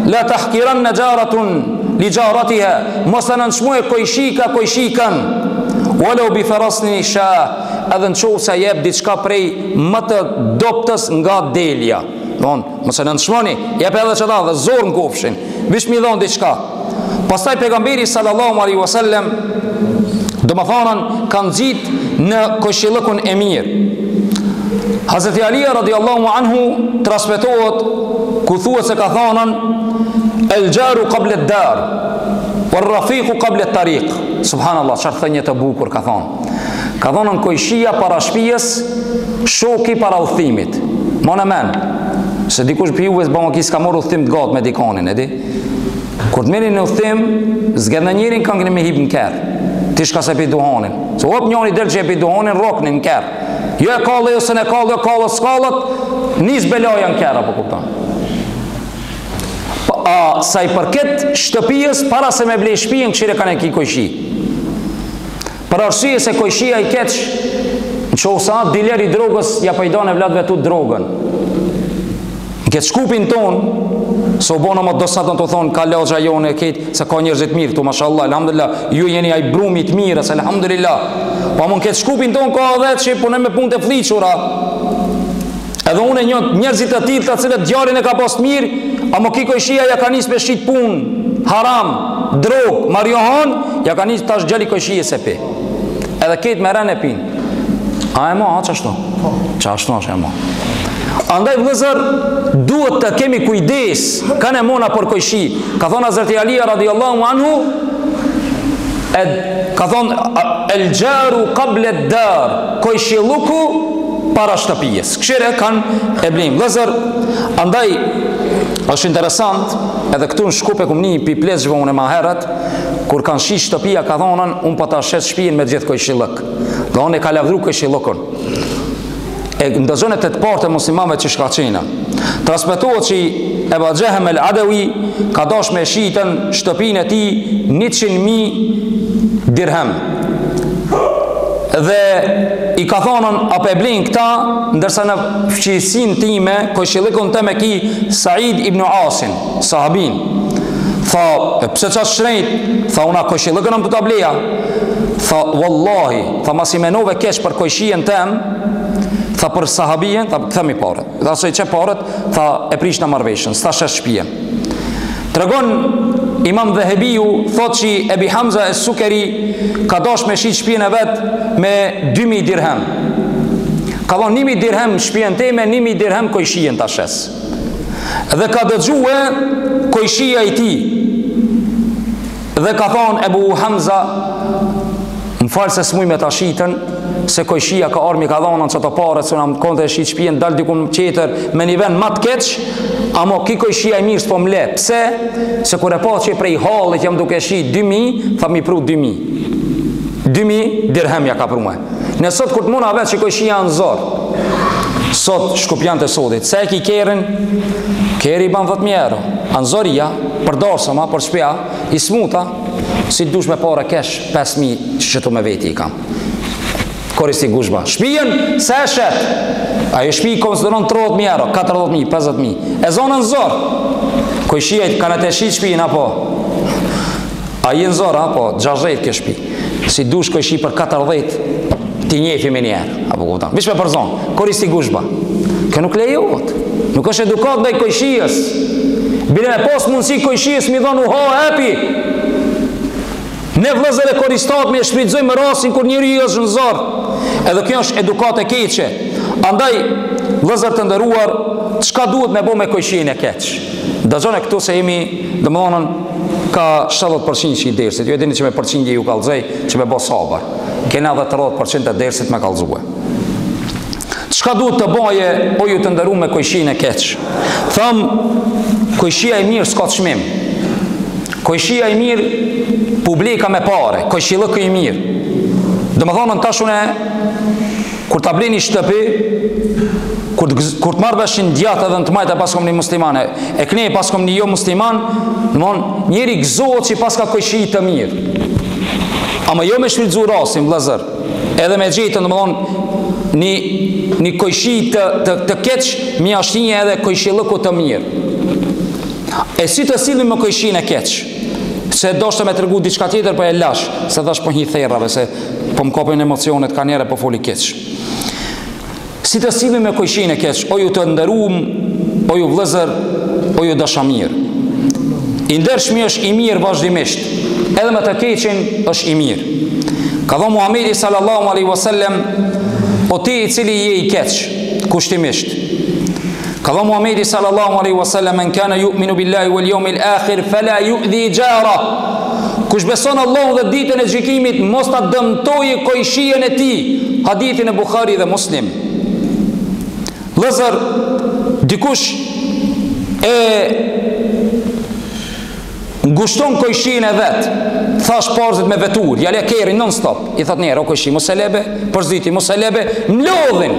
Speaker 1: la tahkiran najaratun li jaratiha, mos e nënçmuje kojshika kojshikan, walau bi farasni sha, edhe në qovë se jep diçka prej më të doptës nga delja. Mëse në nëshmoni, jep edhe që ta dhe zorë në kofshin, vish mi dhonë diçka. Pastaj pejgamberi sallallahu alaihi wasallam do më thanën kanë gjitë në kojshilëkun e mirë. Hazreti Alia radiallahu anhu transmetohet ku thuhet se ka thanën el gjaru qablet dar por rafiku qablet tariq. Subhanallah, çfarë thënie të bukur ka thonë. Ka thonën kojshia para shpijes, shoki para udhimit. Mon e men, se dikush për juve s'bama ki s'ka morë udhim të gatë me dikanin, edi? Kur të meri në udhim, zgedhe njërin kanë këni me hip në kerë, ti shka se pi duhanin. Se hop njëri del që e pi duhanin, rokni në kerë. Jo e kallë, jo se ne kallë, jo kallë, s'kallët, nis belaja në kerë, apo kuptan. Sa i përket shtëpijës, para se me blej shpijen, këshire kanë e ki kojshi. Për arsye se kojshia i keq, në që sa dileri drogës ja pëjdon e vladve tu drogën. Në këtë shkupin ton, se u bona më dosatën të thonë, ka lagja jone e ketë, se ka njerëzit mirë, tu mashallah, alhamdulillah, ju jeni aj brumit mirës, alhamdulillah. Pa më në këtë shkupin ton, ka edhe që punë me punë të fliqura. Edhe unë e njerëzit të tillë të cilët djalin e ka pas mirë, a më ki kojshia ja ka njës me shqit punë, haram, drogë, marjohan, ja ka njës tash gjali kojshie se pi. Edhe ketë me rën e pinë. A e ma, a qashtu? Qashtu është e ma. Andaj vëllezër, duhet të kemi kujdes, kanë e mona për kojshi. Ka thonë Hazreti Alia radiallahu anhu, ka thonë, el gjaru qablet dar, kojshiluku para shtëpijes. Këshire kanë e blim. Vëllezër, andaj, është interesant, edhe këtu në Shkup e këmë një piplezhve unë e maherët, kur kanë shi shtëpia ka thonën, unë pa ta shes shpijen me gjithë kojshilëk. Dhe unë e ka lavdru kojshilëkën. E ndëzënet e të partë e muslimave që shka qena. Transmetohet që Eba Gjehem el Adewi ka dash me shitën shtëpin e ti 100.000 dirhem. Dhe i ka thonën ape blin këta, ndërsa në fqisin time kojshilëkën të me ki Said ibn Asin, sahabin. Tha, pëse qatë shrejt? Tha, una kojshilëkën të bleja. Tha, wallahi, tha, mas i menove kesh për kojshien tem, tha, për sahabien, tha, këthemi paret. Tha, se i që paret, tha, e prish në marveshën, s'ta shesh shpien. Tregon Imam Dhehebiju, thot që Ebi Hamza e Sukeri ka dash me shit shpien e vet me 2.000 dirhem. Ka dhon 1.000 dirhem shpien teme, 1.000 dirhem kojshien ta shes. Dhe ka dëgjue kojshia i ti. Dhe ka thonë Ebu Hamza, më falë se s'muj me ta shitën, se kojshia ka armi ka dhonë në që të pare, që në më kontë e shqitë shpijen, dalë dikun qeter me një vend matë keq, amo ki kojshia i mirë s'po më le. Pse? Se kur e pa që prej hallit jam duke shi 2000, tha mi pru 2000. 2000 dirhemja ka pru me. Në sot kur të muna vetë që kojshia në zorë, sot shkupjan të sotit, se e ki kerin, keri i ban 10.000 euro. Anë zoria, për dorsëma, për shpja, i smuta, si dush me pare kesh 5.000 që tu me veti i kam. Koristi gushba. Shpijen, se e shet. Ajo shpi konsideron 30.000 euro, 40.000, 50.000. E zonë në zorë. Kojshijet, kanë të shi shpijen, apo? A i në zorë, apo? 60 ke shpi. Si dush kojshi për 40, ti njefi me njerë. Apo kuptan. Vishme për zonë. Koristi gushba. Kë nuk lejot. Nuk është edukat dhe i kojshijes. Bile me pos mundësi kojshijes mi dhonë uho, epi. Ne vëllezër e koristat me e shfrytëzojmë rasin kur njëri është në zorë. Edhe kjo është edukat e keqe. Andaj, vëllezër të ndëruar, çka duhet me bo me kojshin e keq? Dëgjone këtu se jemi, dhe më dhonën, ka 70% që i dersit. Ju e dini që me përqindje ju kalzej, që me bo sabar. Kena dhe 30% e dersit me kalzue. Çka duhet të boje, o ju të ndëru me kojshin e keq? Thëmë, kojshia e mirë s'ka të shmim. Kojshia i mirë, publika me pare, kojshilëkë i mirë. Dhe më thonë në tashune, kur të blini shtëpi, kur të marrë veshin djatë edhe në të majtë e pas kom një muslimane, e këne pas kom një jo musliman, njëri gëzohet që pas ka kojshi të mirë. Ama jo me shfrytëzu rasin, vëllezër, edhe me gjitën, dhe më thonë, një kojshi të keq, mi ashtinje edhe kojshilëku të mirë. E si të sillim me kojshin e keq? Se do shte me të rëgu diçka tjetër, për e lash, se dhash po një therrave, se po më kopin emocionet, ka njere po foli keq. Si të sillim me kojshin e keq? O ju të ndërum, o ju vëllezër, o ju dashamir. I ndershmi është i mirë vazhdimisht, edhe me të keqin është i mirë. Ka thonë Muhamedi sallallahu alaihi wasallam, o ti i cili je i keq, kushtimisht. Ka thonë Muhamedi sallallahu alaihi wasallam, men kana yu'minu billahi wal yawmil akhir fala yu'dhi jara. Kush beson Allahun dhe ditën e gjykimit, mos ta dëmtojë kojshien e tij. Hadithin e Buhari dhe Muslim. Vëllezër, dikush e ngushton kojshin e vet, thash parzit me vetur, ja le kerin non stop. I thot njerë, o kojshi, mos e lebe, përziti, mos e lebe, mlodhin.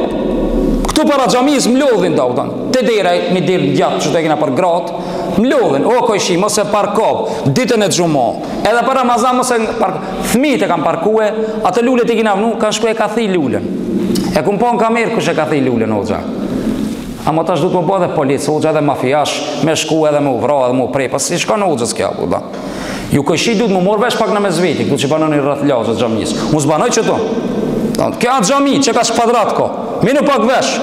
Speaker 1: Këtu para xhamis mlodhin daudan. Te dera mi del gjatë që të kena për gratë, mlodhin, o kojshi, mos e parkov, ditën e xumo. Edhe për Ramazan mos e parkov. Fëmijët e kanë parkue, atë lulet i kena vnu, kanë shku e ka thi lulen. E kum po në kamerë kush e ka thi lulen, hoxha. Amo tash du të më bo dhe policë, hoxha edhe mafiash, me shku edhe me uvra edhe me uprej, pas si shka në hoxhës kja, da. Ju kojshi du të më morë vesh pak në mezveti, këtu që banon i rrëth lajës xhamis. Mu zbanoj që tu. Kja xhami, që ka shpadrat ko. Minu pak vesh.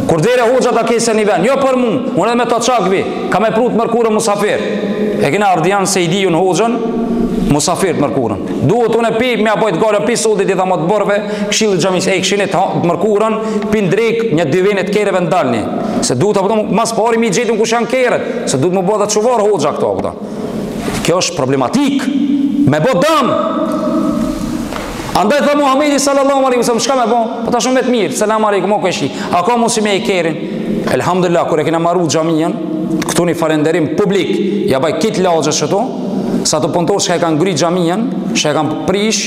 Speaker 1: Kur dhere hoxha ta kese një ven, jo për mu, unë edhe me të qakvi, ka me prut mërkurën musafir. E kina ardian se i diju në hoxhën, musafir të mërkurën. Duhet unë e pi, me apojt gare pi sotit i dha më të bërve, këshilë xhamis, e këshinit të mërkurën, pin drejk një dyvenit kereve ndalni. Se duhet apëto, mas pari mi gjetëm kush janë keret, se duhet më bo dhe të quvar hoxha këto apëto. Kjo është problematik, me bo dëm. Andaj tha Muhamedi sallallahu alaihi wasallam, shka me bo? Po ta shumë me të mirë, selam aleikum, o kështi. A ka mos me e kerin? Elhamdulillah, kur e kena marru xhamian, këtu një falenderim publik, ja baj kit laxhës këtu, sa të punëtor që e kanë ngrit xhamian, që e kanë prish,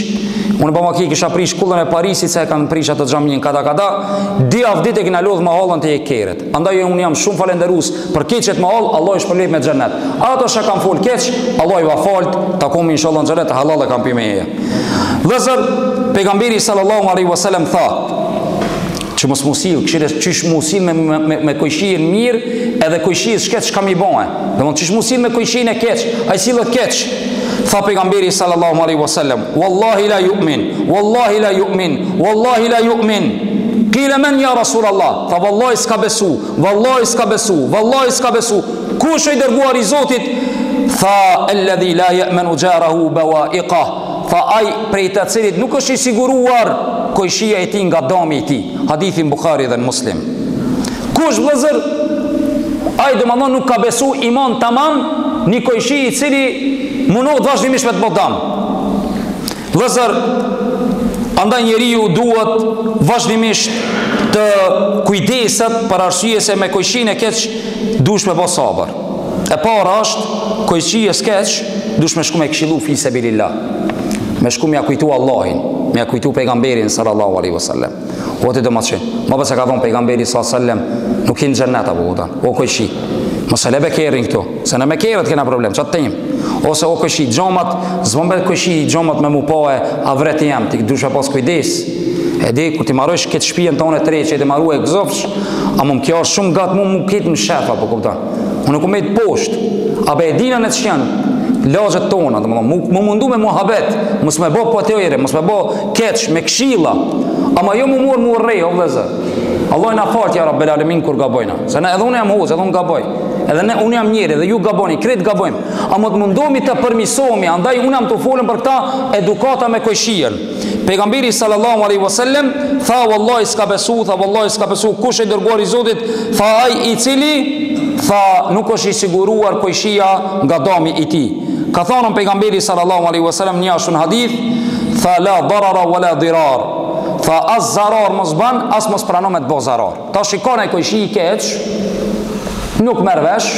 Speaker 1: unë bëma ki kisha prish kullën e Parisit, se e kanë prish atë xhamian kada, di avdit e kina lodh ma hallën të e keret. Andaj unë jam shumë falenderus për keqet ma hallë, Allah i shpërlejt me xhenet. Ato që kanë fol keq, Allah i va falt, takomi inshallah në xhenet, halal e kam pimeje. Vëzër, pejgamberi sallallahu alaihi wasallam tha që mos musil, qysh musil me kojshien mirë, edhe kojshien shket që kam i bëhe. Dhe mund qysh musil me kojshien e keq, a i silët keq. Tha pejgamberi sallallahu alaihi wasallam, wallahi la yu'min, wallahi la yu'min, wallahi la yu'min. Kile men ja Rasulallah, tha wallahi s'ka besu, wallahi s'ka besu, wallahi s'ka besu. Kush e i dërguar i Zotit? Tha, alladhi la ya'manu jarahu bawa'iqah. Tha aj prej të cilit nuk është i siguruar kojshia e ti nga dami i ti. Hadithin Bukhari dhe në Muslim. Kush vëllezër, aj dhe më thonë nuk ka besu iman tamam një kojshi i cili mundohet vazhdimisht me të bëj dëm. Vëllazër, andaj njeriu duhet vazhdimisht të kujdeset për arsye se me kojshin e keq dush me bë sabër. E para është kojshia e keq dush me shku me këshillu fi sebilillah. Me shku me ja kujtu Allahin, me ja kujtu pejgamberin sallallahu alaihi wasallam. O ti do më thënë, më pas e ka thonë pejgamberi sallallahu alaihi wasallam, nuk hin xhennet apo ata. O kojshi. Mos e lebe kerrin këtu, se në me kerrit kena problem, çat tim. Ose o kojshi xhamat, s'mon be kojshi xhamat me mu pa e avret jam, ti dush pas kujdes. E di kur ti marrësh këtë shtëpinë tonë të re që të marrua e gzofsh, a më kjo është shumë gat më këtë në shef apo kupton. Unë nuk më të poshtë. A be dinën e çjan lagjet tona, domethënë më mundu me muhabet, mos më bë potere, mos më bë keq me këshilla. Ama jo më mor më urrej, o vëllazër. Allah na fal ja Rabbel Alamin kur gabojna. Se na edhe unë jam hoz, edhe unë gaboj. Edhe ne unë jam njëri, edhe ju gaboni, krejt gabojmë. Ama të mundohemi të përmirësohemi, andaj unë jam të folëm për këtë edukata me kojshien. Pejgamberi sallallahu alaihi wasallam tha wallahi s'ka besu, tha wallahi s'ka besu kush e dërguar i Zotit, tha ai i cili tha nuk është i siguruar kojshia nga dami i tij. Ka thënë pejgamberi sallallahu alaihi wasallam një ashun hadith, tha la darara wala dirar. Tha as zarar mos ban, as mos pranon me të bëj zarar. Ta shikon ai kojshi i keq, nuk merr vesh,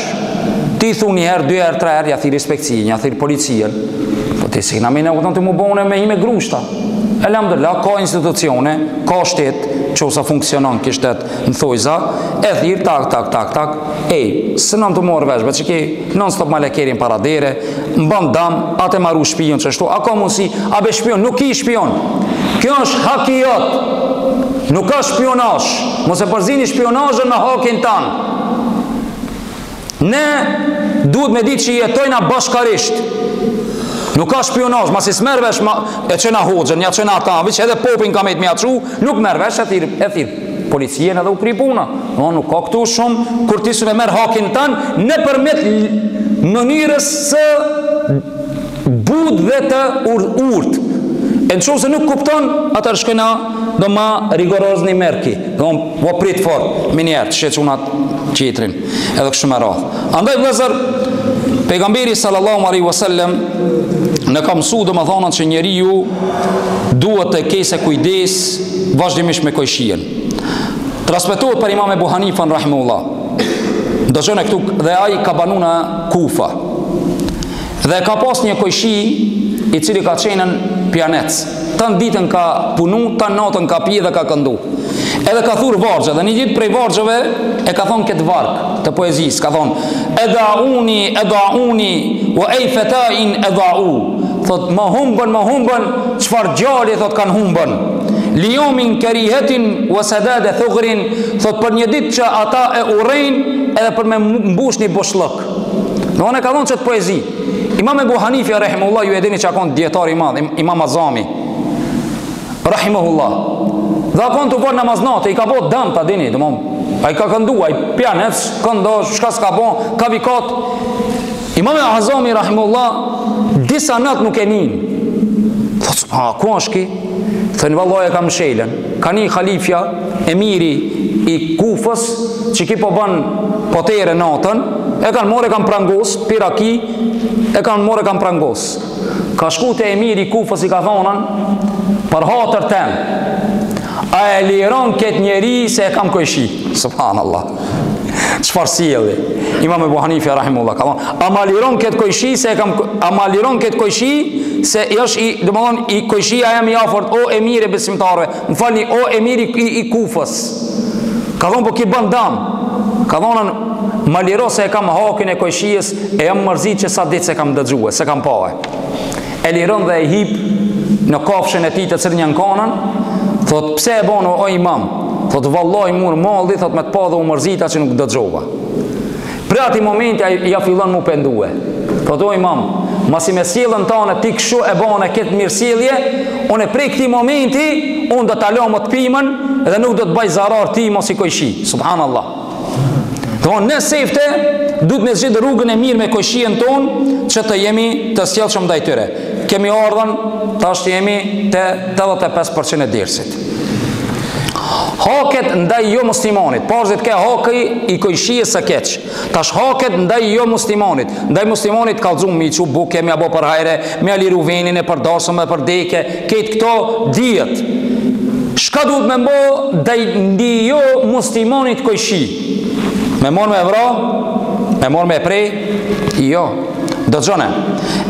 Speaker 1: ti thu një herë, 2 herë, 3 herë, ja thirr inspekcinë, ja thirr policien. Po ti si na më udhon të më bëune me ime grushta. Elhamdulillah, ka institucione, ka shtet, që ose funksionon kë shtet në thojza, e thirr tak. Ej, s'nam të morr vesh, që ke non stop malekerin para dere, mban dam, atë marru shpion çështu, a ka mundsi, a be shpion, nuk i shpion. Kjo është hakijat. Nuk ka shpionazh. Mos e përzini shpionazhin me hakin tan. Ne duhet me ditë që jetojna bashkarisht. Nuk ka shpionazh, mos i smerr vesh e çena hoxhën, ja çena ata, veç edhe popin ka me të mjaçu, nuk merr vesh e thirr policien edhe u kri puna. Nuk ka këtu shumë kur ti s'e merr hakin tan nëpërmjet mënyrës së budhve të urt. E në shumë se nuk kupton, atër shkëna do ma rigoroz një merki. Do më prit fort, minjerë, që që unat qitrin. Edhe kështë me rath. Andaj vëzër, pejgamberi sallallahu alaihi wasallam në kam su dhe më thonën që njeri ju duhet të kese kujdes vazhdimisht me kojshien. Transmetohet për imam Ebu Hanifan rahimullah. Do qënë e këtu dhe ai ka banu në Kufa. Dhe ka pas një kojshi i cili ka qenën pjanec. Tan ditën ka punu, tan natën ka pi dhe ka këndu. Edhe ka thurë vargje, dhe një ditë prej vargjeve e ka thonë këtë varg të poezisë, ka thonë edauni wa ej fetain edau. Thot më humbën, çfarë gjali thot kanë humbën. Lijomin kerihetin wa sadade thugrin. Thot për një ditë që ata e urrejnë edhe për me mbush një boshllëk. Në e ka thonë që të poezi. Imam Ebu Hanifi rahimahullah, ju e dini që akon djetari madh, Imam Azami rahimahullah, dhe akon të bërë namaznate, i ka bërë dëm të dini, a i ka këndu, a i pjanec, këndo, shka s'ka bërë, ka vikat. Imam Azami rahimahullah disa natë nuk e nin. Thotë, ku është ki? Thënë vallaj e kam shelen. Ka një khalifja, emiri i Kufës, që ki po ban potere natën, e kanë more, kanë prangos, piraki, e kanë more, kanë prangos. Ka shku të emiri i Kufës i ka thonën, për hatër tem, a e liron këtë njeri se e kam kojshi. Subhanallah. Çfarë sjellë? Imam Ebu Hanifi rahimullah ka thonë, a ma liron këtë kojshi se e kam, a ma liron këtë kojshi se është i, domethënë i kojshia jam i afërt, o emiri besimtarëve, më falni, o emiri i Kufës. Ka thonë, po ki bën dam. Ka thonë, ma liro se e kam hakin e kojshijes, e jam mërzit që sa ditë se kam dëgjue, se kam pahe. E liron dhe e hip në kafshën e ti të cërë njën kanën, thot, pse e bono o imam? Thot, vallaj mur maldi, thot, me të pa dhe u mërzita që nuk dëgjova. Pre ati momenti ja fillon mu pendue. Thot, o imam, masi me sjellën tane ti këshu e bane këtë mirësjellje, unë e prej këti momenti, unë do të alo më të pimën, edhe nuk do të baj zarar ti mos i kojshi. Subhanallah. Thonë, ne sefte, duhet me zhjithë rrugën e mirë me kojshien tonë, që të jemi të sjellshëm ndaj tyre. Kemi ardhën, tash jemi të 85% e dersit. haket ndaj jo muslimanit. Parzit ke haki i kojshies së keq. Tash haket ndaj jo muslimanit. Ndaj muslimanit kallxum mi çu buke, mi abo për hajre, mi aliru venin e për dasëm e për deke, ketë këto dijet. Shka duhet me mbo ndaj ndi jo muslimanit kojshi? Me mor me vra? Me mor me prej? Jo. Dëgjone.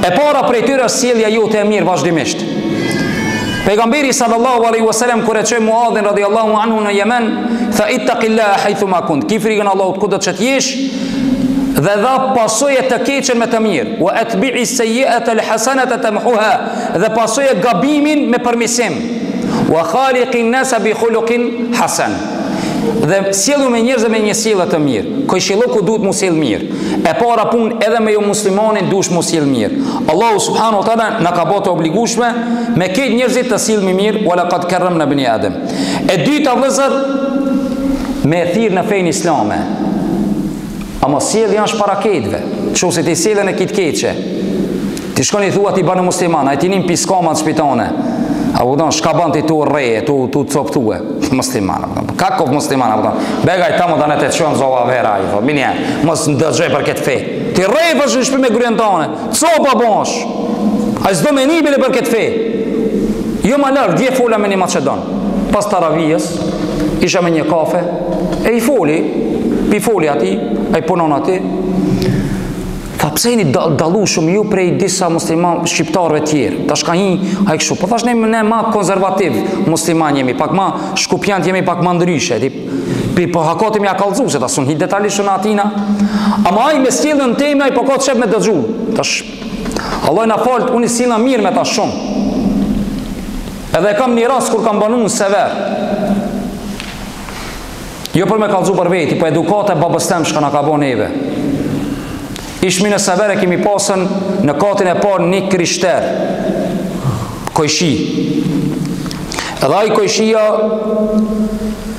Speaker 1: E para prej tyre sjellja jote e mirë vazhdimisht. Pejgamberi sallallahu alaihi wasallam kur e çoi Muadhin radhiyallahu anhu në Yemen, tha ittaqillaha haythu ma kunt. Ki frikën Allahut kudo që të jesh dhe dha pasojë të keqen me të mirë. Wa atbi'i sayyi'ata alhasanata tamhuha. Dhe pasojë gabimin me permisim. Wa khaliqin nasa bi khuluqin hasan. Dhe sjellu me njerëz me një sjellje të mirë. Kojshilloku duhet mu sjell mirë. E para punë edhe me jo muslimanin dush mu sjell mirë. Allahu subhanahu wa taala na ka bërë të obligueshme me këtë njerëzit të sjellmi mirë, wala qad karramna bani Adam. E dyta vëllazër, me thirr në fenë islame. Ama sjellja është para ketëve. Çose ti sjellën e kit keqe. Ti shkon i thua ti banë musliman, ai tinin piskamat shpitane. A u don shka ban ti tu rreje, tu coptue musliman. Kakov musliman, a begaj tamo da ne te çon zova vera ai, po minia, mos ndëgjoj për këtë fe. Ti rrej për shpë me gryen tone. Copa bosh. Ai s'do me nibile për këtë fe. Jo më larg, dje fola me një Macedon. Pas taravijës, isha me një kafe, e i foli ati, ai punon ati. Tha pse jeni dallu shumë ju prej disa musliman shqiptarëve tjerë. Tash ka një ai kështu. Po thash ne ma konservativ musliman jemi, pak ma shkupjant jemi, pak ma ndryshe. Po hakotim ja kallëzu se ta sun hi detajisht në atina. Ama ai me sjellën time ai po ka çep me dëgju. Tash Allah na fal, unë sillna mirë me ta shumë. Edhe kam një rast kur kam banuar sever. Jo për me kallëzu për veti, po edukata babës tem shka na ka bën neve. Ishmi në sever e kemi pasën në katin e parë një krishter kojshi. Edhe ai kojshia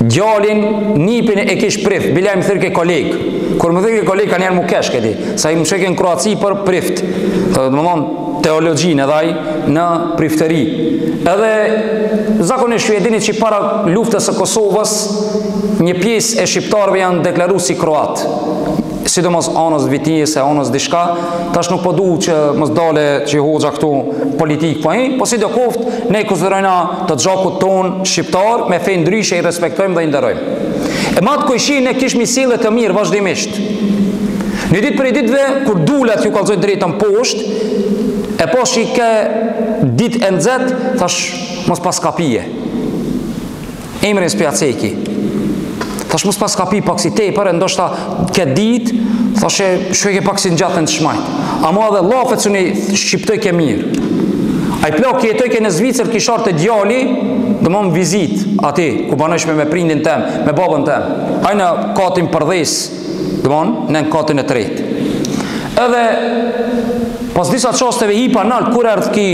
Speaker 1: djalin nipin e kish prift, bila më thërke koleg. Kur më thërke koleg ka njerë mu kesh këti, sa i më sheke në Kroaci për prift. Dhe më thonë teologjin edhe ai në priftëri. Edhe zakonisht ju e dini që para luftës së Kosovës një pjesë e shqiptarëve janë deklaru si kroat. Sidomos anës vitijës e anës dishka, tash nuk po du që mos dale që hoxha këtu politik po si do koft, ne konsiderojna të gjakut ton shqiptar, me fejnë ndryshe i respektojmë dhe i nderojmë. E matë kojshi ne kishmi sjellje të mirë vazhdimisht. Një ditë për i ditëve, kur dulet ju kallzoj drejtën poshtë, e po që i ke ditë e nëzet, thash mos pas kapije. Emrin Spjaceki. Thash mos pas kapi pak si tepër, ndoshta këtë ditë, thashe shkoj ke pak si në gjatën të shmajt. Ama edhe lafet që një shqiptoj ke mirë. A i plak jetoj ke në Zvicër kishar të djali, dhe më vizit ati, ku banojshme me prindin tem, me babën tem. A i në katin përdhes, dhe më në katin e tretë. Edhe pas disa qasteve hipa nalë, kur erdh ki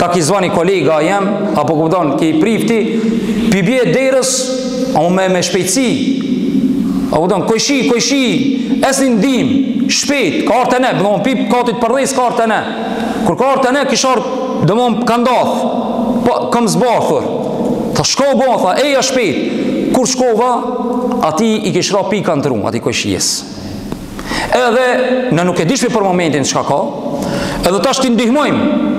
Speaker 1: ta ki zvani kolega jem, apo kupton ki prifti, pi bje derës, a me shpejtësi, a kupton, kojshi, esni ndim, shpejt, ka artë e ne, dhe më pip katit përdhes, ka artë e ne. Kur ka artë e ne, kishar, dhe më kandath, po, kam zbathur, tha shko bo, tha eja shpejt, kur shkova, ati i kishra pika në trum, ati kojshies. Edhe, në nuk e dishme për momentin çka ka, edhe tash t'i ndihmojmë.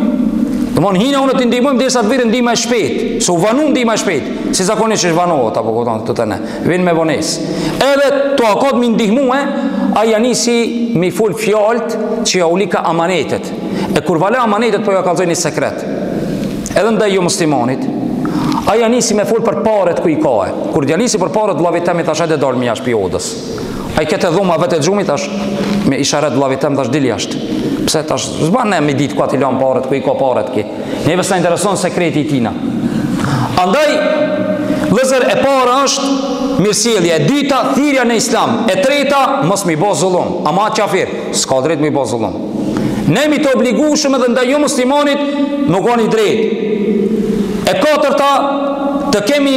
Speaker 1: Domthon hina unë t'i ndihmojmë derisa të vjen ndihma e shpejtë, se u vanu ndihma e shpejtë, si zakonisht është vanohet apo kupton këtu ne. Vjen me vonesë. Edhe to akot mi ndihmue, ai nisi me fol fjalët që ja ulika amanetet. E kur vale amanetet po ja kallzoi një sekret. Edhe ndaj jo muslimanit, ai nisi me fol për paret ku i ka. Kur djalisi për paret vllavit tem i thashë të dal mi jashtë piodës. Ai këtë dhuma vetë xhumit tash me isharet vllavit tem tash dil jashtë. Pse tash s'ban ne me ditë ku aty lan paret, ku i ka paret ki. Neve s'na intereson sekreti i tina. Andaj vëzër e para është mirësjellja, e dyta thirrja në islam, e treta mos mi bë zullum, ama kafir, s'ka drejt mi bë zullum. Ne mi të obligueshëm edhe ndaj jo muslimanit nuk kanë drejt. E katërta të kemi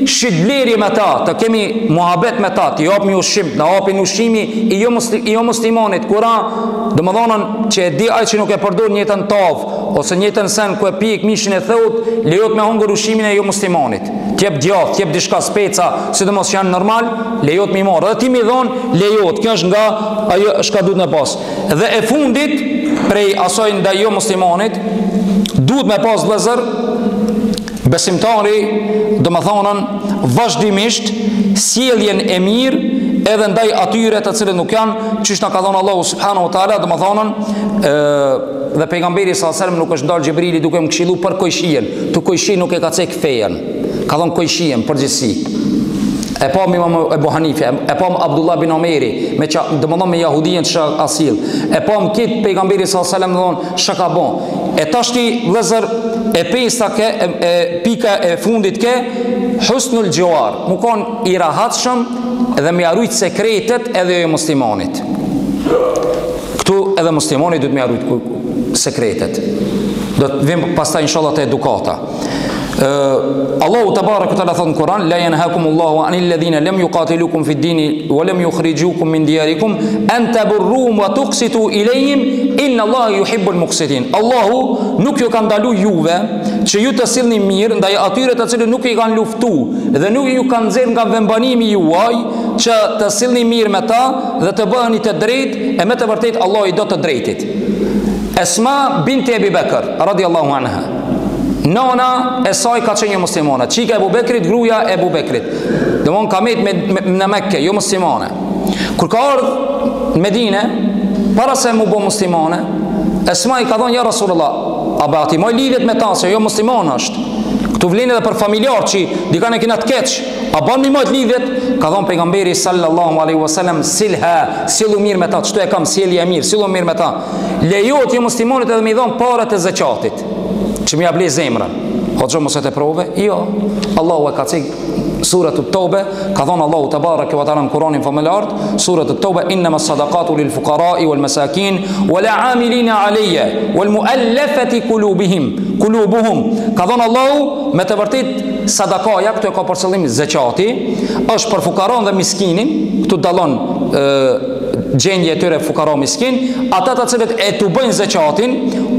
Speaker 1: shitblerje me ta, të kemi muhabet me ta, të japmi ushqim, të hapin ushqimi i jo muslimanit, kura dhe më dhonën që e di aj që nuk e përdor njëtën tavë, ose njëtën sen ku e pijek mishin e thot, lejot me hongër ushqimin e jo muslimanit. t'jep djath, t'jep diçka speca, sidomos që janë normal, lejohet mi marr. Dhe ti mi dhon, lejohet. Kjo është nga ajo çka duhet me pas. Dhe e fundit prej asaj ndaj jo muslimanit, duhet me pas vëllazër besimtari, domethënë vazhdimisht sjelljen e mirë edhe ndaj atyre të cilët nuk janë, çish na ka dhënë Allahu subhanahu wa taala, domethënë dhe pejgamberi sallallahu alajhi wasallam nuk është ndal Xhibrili duke më këshillu për kojshien. Tu kojshi nuk e ka cek fejen. Ka dhënë kojshien përgjithësi. E pam Imam Ebu Hanife, e pam Abdullah bin Omeri, domethënë me jahudien që asil. E pam kit pejgamberi sallallahu alajhi wasallam thonë shaka bon. E tashti vëllazër e pesta ke pika e fundit ke husnul jiwar. Mu kon i rahatshëm dhe me arrujt sekretet edhe e muslimanit. Këtu edhe muslimani duhet me arrujt sekretet. Do të vim pastaj inshallah te edukata. Allahu tabaraka wa taala thon Kur'an la yanhaakumullahu anil ladhina lam yuqatilukum fid din wa lam yukhrijukum min diyarikum an taburruhum wa tuqsitu ilayhim inna Allaha yuhibbul muqsitin. Allahu nuk ju ka ndalu juve që ju të sillni mirë ndaj atyre të cilët nuk i kanë luftuar dhe nuk ju kanë nxjerr nga vëmbanimi juaj që të sillni mirë me ta dhe të bëheni të drejtë, e me të vërtetë Allahu i do të drejtit. Esma binti Ebi Bekr radhiyallahu anha, nana e saj ka qenë muslimane, çika e Ebu Bekrit, gruaja e Ebu Bekrit. Domthon ka met në Mekke, jo muslimane. Kur ka ardhur në Medinë, para se mu bë muslimane, Esma i ka thonë ja Rasulullah, a bëti më lidhet me ta se jo musliman është. Këtu vlen edhe për familjar që dika ne kena të keq, a bën mi më të lidhet? Ka thonë pejgamberi sallallahu alaihi wasallam, silha, sillu mirë me ta, çto e kam sjellje e mirë, sillu mirë me ta. Lejohet ju muslimanit edhe mi dhon parat e zakatit, që mi ja ble zemrën. Hoxha mos e të prove? Jo. Allahu e ka cik Surat at-Tawba, ka thonë Allahu tabaraka wa taala në Kur'anin famëlar, Surat at-Tawba, innama sadaqatu lil fuqara'i wal masakin wal 'amilina 'alayha wal mu'allafati qulubuhum. Ka thonë Allahu, me të vërtet sadakaja, këtu e ka për qëllim zakati, është për fukaron dhe miskinin, këtu dallon gjendje e tyre fukara miskin, ata të cilët e të bëjnë zakatin,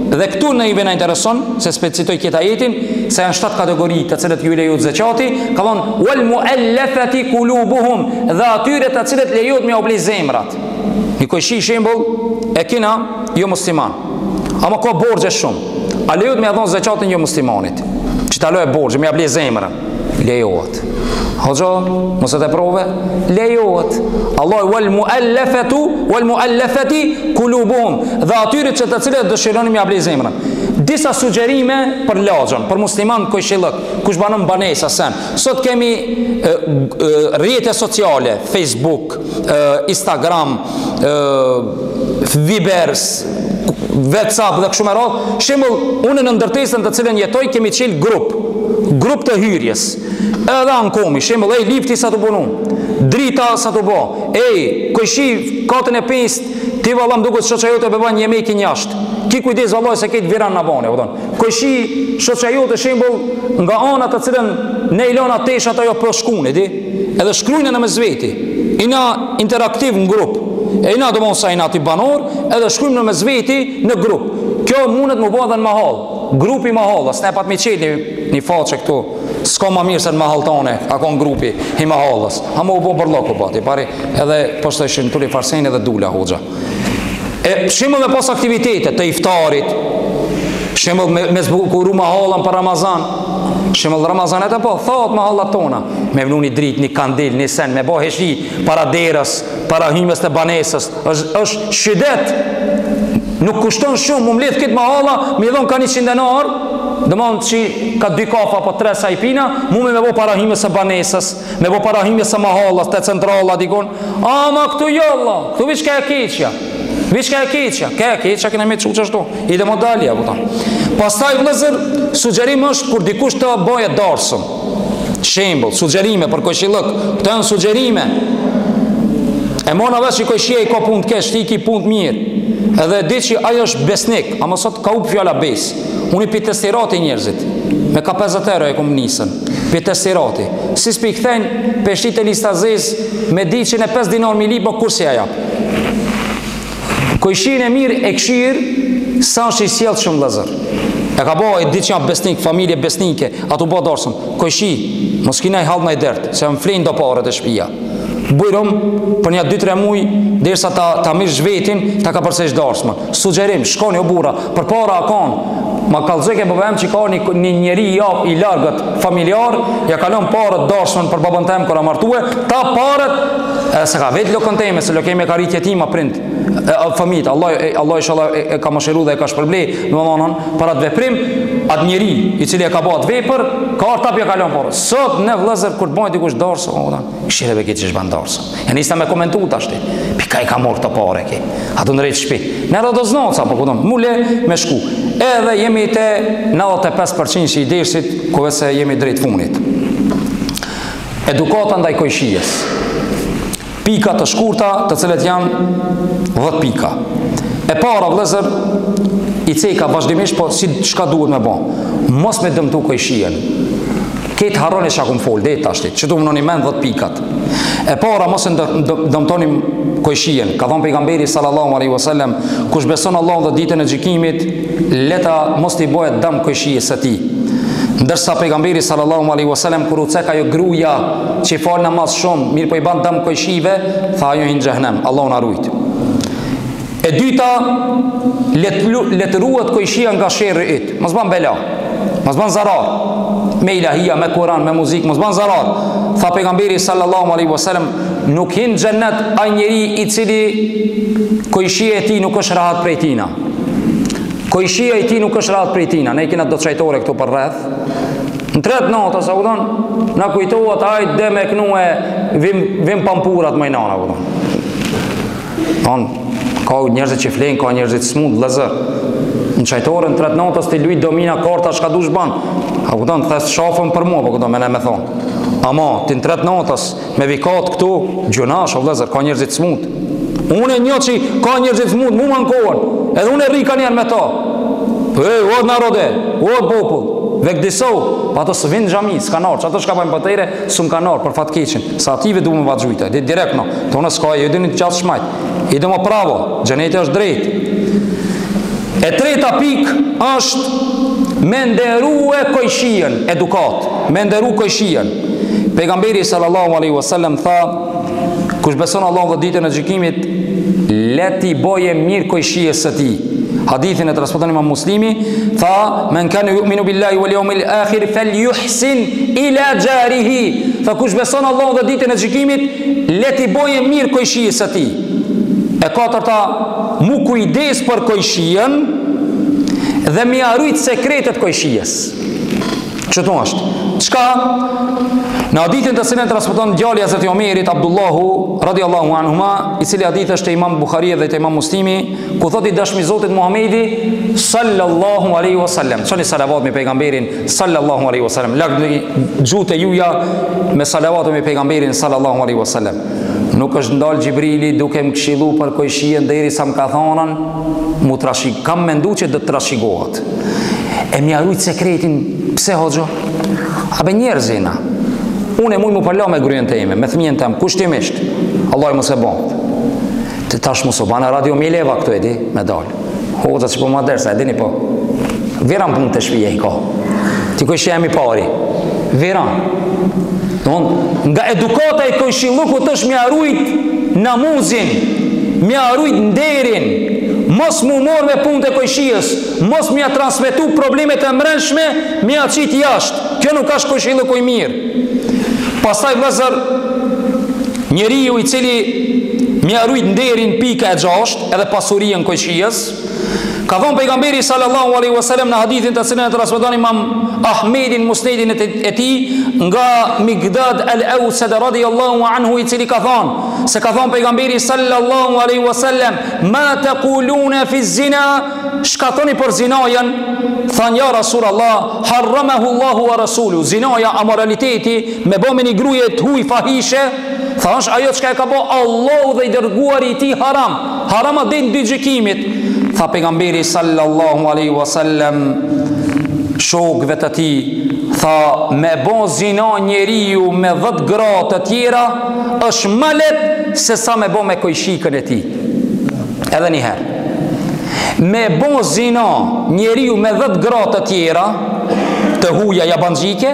Speaker 1: dhe këtu në i vena intereson, se specitoj këtë ajetin, se janë 7 kategori të cilët ju lejohet zakati, ka thonë wal mu'allafati qulubuhum, dhe atyre të cilët lejohet me obli zemrat. Një kojshi shembull e kina jo musliman, ama ka borxhe shumë, a lejohet me dhon zakatin jo muslimanit, që ta lojë borxhe me obli zemrën, lejohet. Hoxha, mos e të prove? Lejohet. Allah wal mu'allafati qulubuhum, dhe atyre që të cilët dëshironi me abli zemrën. Disa sugjerime për laxhën, për musliman kojshillëk, kush banon banesa sen. Sot kemi rrjete sociale, Facebook, Instagram, Vibers, WhatsApp dhe kështu me radhë. Shembull, unë në ndërtesën të cilën jetoj kemi çel grup të hyrjes. Edhe anë komi, shembull, lifti sa të punu, drita sa të bo, kojshi katën e 5, ti vallam duket shoqajote be ban një meki njashtë. Ki kujdes vallaj se këtë viran në bane, kojshi shoqajote shembull nga ana të cilën ne ilona teshat ajo për shkune, di? Edhe shkrujnë në mes veti. Ina interaktiv në grup. E ina do mos sa ina ti banor, edhe shkrujnë në mes veti në grup. Kjo mundet më bëhen në mahall. Grupi mahall, as ne pat me çeli një faqe këtu. S'ka më mirë se në mahalltane, a ka në grupi i mahallës. Ha më u bo bërloku pati, pari edhe poshtë ishin tuli farsen edhe dula hoxha. Shembull me pas aktivitete të iftarit, shembull me zbukuru mahallën për Ramazan, shembull Ramazanet e po, thot mahallat tona, me vnu një dritë, një kandil, një sen, me bo heshi para derës, para hymës të banesës, është shidet, nuk kushton shumë, më mledh këtë mahalla, mi dhon ka 100 denar, dëmon që ka 2 kafa po 3 sajpina, mu me bo para hymës së banesës, me bo para hymës së mahallas, të centrala dikon, ama këtu jolla, këtu vish ka e keqja, ka e keqja, këne me të që ashtu, i dhe modalja, pastaj vëllezër, sugjerim është kur dikush të bëje darsëm, shembull, sugjerime për kojshillëk, këto janë sugjerime, e mona vesh që kojshia i ka punë të kesh, ti ki punë të mirë, edhe di që ajo është besnik, ama sot ka up fjala bes. Unë i pitestirati njerëzit, me ka 50 euro e kom nisën, pitestirati. Si s'pi këthejnë, peshtit e lista zez, me di që në 5 dinar mi lipo, kur si a jap. Kojshin e mirë e këshirë, sa është i sjellë shumë vëllezër. E ka bo, e di që janë besnik, familje besnike, atu bo darsëm. Kojshi, mos kina i halë në i dertë, se më flenë do parët e shpia. Bujrum, për një 2-3 muj, derisa ta mirë zhvetin, ta ka përsesh darsëmën. Sugjerim, shkoni o bura, për para akon, ma kalëzëke bëbëm që ka një njeri i largët familjar, ja kalon parët darsëmën për babën tem kër a martue, ta parët, se ka vetë lokën teme, se lokeme ka rritje ti ma prind, famit, Allah inshallah e ka mëshiru dhe e ka shpërblej, në më dhonën, për atë veprim, atë njeri i cili e ka bat vepër, ka artap ja kalon parët. Sot ne vlëzër, kur të bojnë dikush darsë, këshireve ki që shban darsë. E nista me komentu të ashti, pika i ka morë të pare ki, atë në rejtë shpi. Në rëdoznaca, po këtonë, mule me shku. Edhe jemi te 95% që i dersit, kove se jemi drejt funit. Edukata ndaj kojshijes. Pika të shkurta, të cilet janë 10 pika. E para vlezër, i ceka vazhdimisht, po si shka duhet me ba. Mos me dëmtu kojshijen. Ketë harroni që akum fol, dhe të ashtit, që du më në një men 10 pikat. E para, mos e dëmtonim kojshijen. Ka thonë pejgamberi sallallahu alaihi wasallam, kush beson Allah dhe ditën e gjykimit, leta mos t'i bëhet dëm kojshijes së tij. Ndërsa pejgamberi sallallahu alaihi wasallam kur u cek ajo gruaja që fal namaz shumë, mirë po i ban dëm kojshive, tha ajo hin xhehenem, Allahu na ruajt. E dyta, let ruhet kojshia nga sherri i tij. Mos ban bela, mos ban zarar. Me ilahia, me Kur'an, me muzikë, mos ban zarar. Tha pejgamberi sallallahu alaihi wasallam, nuk hin xhennet ai njeri i cili kojshia e tij nuk është rahat prej tina. Kojshia i tij nuk është rahat prej tina. Ne kena do të çajtore këtu për rreth. Në 3 natë sa u thon, na kujtohet ai dhe me knue vim pampurat më nana u thon. Ka njerëz që flen, ka njerëz që smund vëllazër. Në çajtore në 3 natës ti luaj domina karta çka dush ban. A kupton, thes shafën për mua, po kupton me më thon. Ama ti në 3 natës me vikat këtu, gjunash o vëllazër, ka njerëz që smund. Unë e njoh që ka njerëz që smund, mua m'ankohen. Edhe unë rri kanë me to. O narode, o popull, vek diso, pa ato së vind xhami, s'kan ardh, ato çka bajnë patere, s'un kanë ardh për fatkeqin. Sa ative duam me vazhujta, direkt no. Tonë s'ka, ju dini të qas shmajt. Idemo pravo, xheneti është drejt. E treta pik është me nderue kojshien, edukat, me nderu kojshien. Pejgamberi sallallahu alaihi wasallam tha, kush beson Allah dhe ditën e gjykimit, leti boje mirë kojshies së tij. Hadithin e transmeton Imam Muslimi, tha, men kana yu'minu billahi wal yawmil akhir falyuhsin ila jarihi. Tha kush beson Allah dhe ditën e gjykimit, leti boje mirë kojshies së tij. E katërta, mu kujdes për kojshien dhe mi arrujt sekretet kojshies. Qëtu është? Qka? Në hadithin të cilën transmeton djali i Hazreti Omerit, Abdullahu radiallahu anhuma, i cili hadith është te Imam Bukhari dhe te Imam Muslimi, ku thot i dashmi Zotit Muhamedi sallallahu alaihi wasallam. Çoni salavat me pejgamberin sallallahu alaihi wasallam. Lagni gjute juja me salavat me pejgamberin sallallahu alaihi wasallam. Nuk është ndal Gjibrili duke më këshillu për kojshien derisa më ka thonën, mu trashig, kam mendu që do të trashigohet. E më arrujt sekretin, pse hoxho? A be njerëzina. Unë e muj mu përla me gryën të ime, me thmjen të em, kushtimisht. Allah i mu se bon. Të tash mu so banë radio mi leva këtu e di, me dalë. Hoxha që po ma dersa, e dini po. Viran punë të shpije i ka. Ti kojshia e mi pari. Viran. Nga edukata i kojshilukut është mi arrujt namuzin, mi arrujt nderin, mos mu mor me punë të kojshies, mos mi a transmitu problemet e mrenshme, mi a qit jashtë. Kjo nuk është kojshiluku i mirë. Pastaj vëzër, njeriu i cili mi arrujt nderin pika e 6 edhe pasurien kojshies, ka thonë pejgamberi sallallahu alaihi wasallam në hadithin të cilën e transmeton Imam Ahmedin Musnedin e tij nga Migdad al-Awsad radiyallahu anhu, i cili ka thonë se ka thonë pejgamberi sallallahu alaihi wasallam, ma taquluna fi zina, çka thoni për zinajen? Than ja Rasulullah, harramahu Allahu wa rasuluhu. Zinaja, amoraliteti, me bë me një gruje të huaj fahishe, thash ajo çka e ka bë Allahu dhe i dërguari i tij haram. Haram atë ditë gjykimit. Tha pejgamberi sallallahu alaihi wasallam shokëve të tij, tha me bon zina njeriu me 10 gra të tjera është më lehtë se sa me bon me kojshikën e tij. Edhe një herë. Me bo zina njeriu me 10 gra të tjera të huja jabanxhike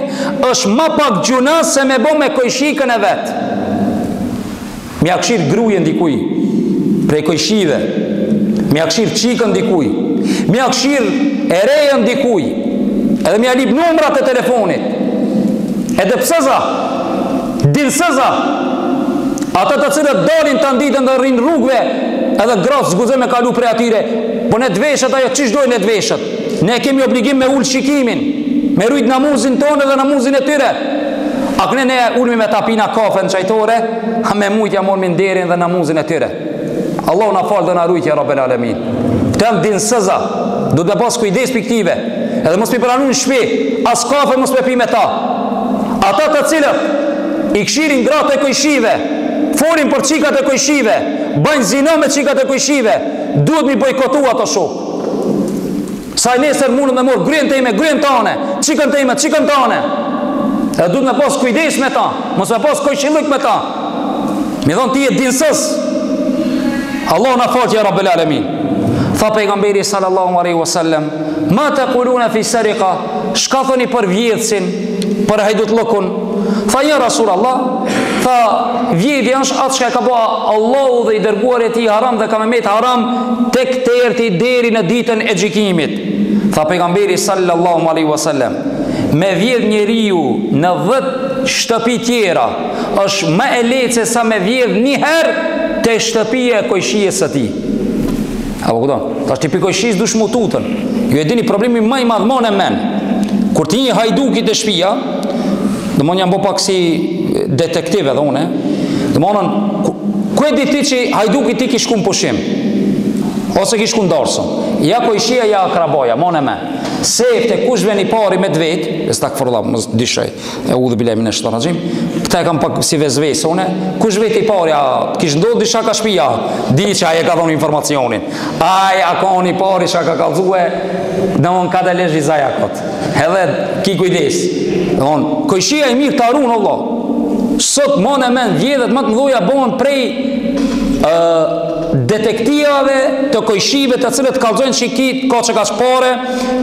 Speaker 1: është më pak gjuna se me bo me kojshikën e vet. Mja këshir grujen dikuj prej kojshive, mja këshir qikën dikuj, mja këshir erejën dikuj, edhe mja lip numrat e telefonit, edhe pësëza dilsëza ata të cilët dalin të nditën dhe rrinë rrugve, edhe gratë zguze me kalu prej atyre, po ne dveshët ajo qësh dojnë ne dveshët, ne kemi obligim me ullë shikimin, me rujt namuzin tonë dhe namuzin e tyre. A këne ne ulmi me tapina kafe në qajtore, a me mujtja mormi nderin dhe namuzin e tyre. Allah na falë dhe na rujtja Rabbel Alemin. Këtë din sëza, du të pas kujdes për këtive, edhe mos pi pranu në shpi, as kafe mos me pi me ta. Ata të cilët i këshirin gratë e kojshive, forin për qikat e kojshive, bëjnë zina me qikat e kojshive, duhet mi bojkotu ato shok. Sa i nesër mundë me morë gryen të ime, gryen tane, qikën të ime, qikën tane. Edhe duhet me pas kujdes me ta, mos me pas kojshillik me ta. Mi thonë ti e dinsës. Allah na falë ja Rabbel Alemin. Tha pejgamberi sallallahu alaihi wasallam, ma të kuluna fi sarika, shka thoni për vjedhësin, për hajdut lëkun. Tha ja Rasul Allah, tha vjedhja është atë shka ka ba Allahu dhe i dërguar e ti haram dhe ka me met haram tek të erti deri në ditën e gjikimit. Tha pejgamberi sallallahu alaihi wasallam, me vjedh njeriu në 10 shtëpi tjera është më e lehtë se sa me vjedh një herë te shtëpia e kojshijes së tij. Apo kupton? Tash ti pi kojshijes dush mututën. Ju e dini problemi më i madh mon e men. Kur ti një hajduki te shtëpia, domthonjë jam bo pak si detektiv edhe unë, domthonën ku e di ti që hajduki ti kish shku në pushim ose kish shku në darsëm. Ja kojshia ja akraboja, mon e men. Sefte kush veni pari me dvet, estakfirullah, mos dishoj, e udhë billahi minash shaitanir rajim, këta e kam pak si vezvese une, kush veti pari, kish ndodh disha ka shpia, di që aje ka dhonë informacionin, aje ka një pari që ka kalzue, në mon ka të lezhi zaja këtë, edhe ki kujdes, kojshia i mirë të arun, Allah, sot mon e men, vjedhet më të mdoja bohen prej detektivave të kojshive të cilët kalzojnë që ki ka që ka shpare,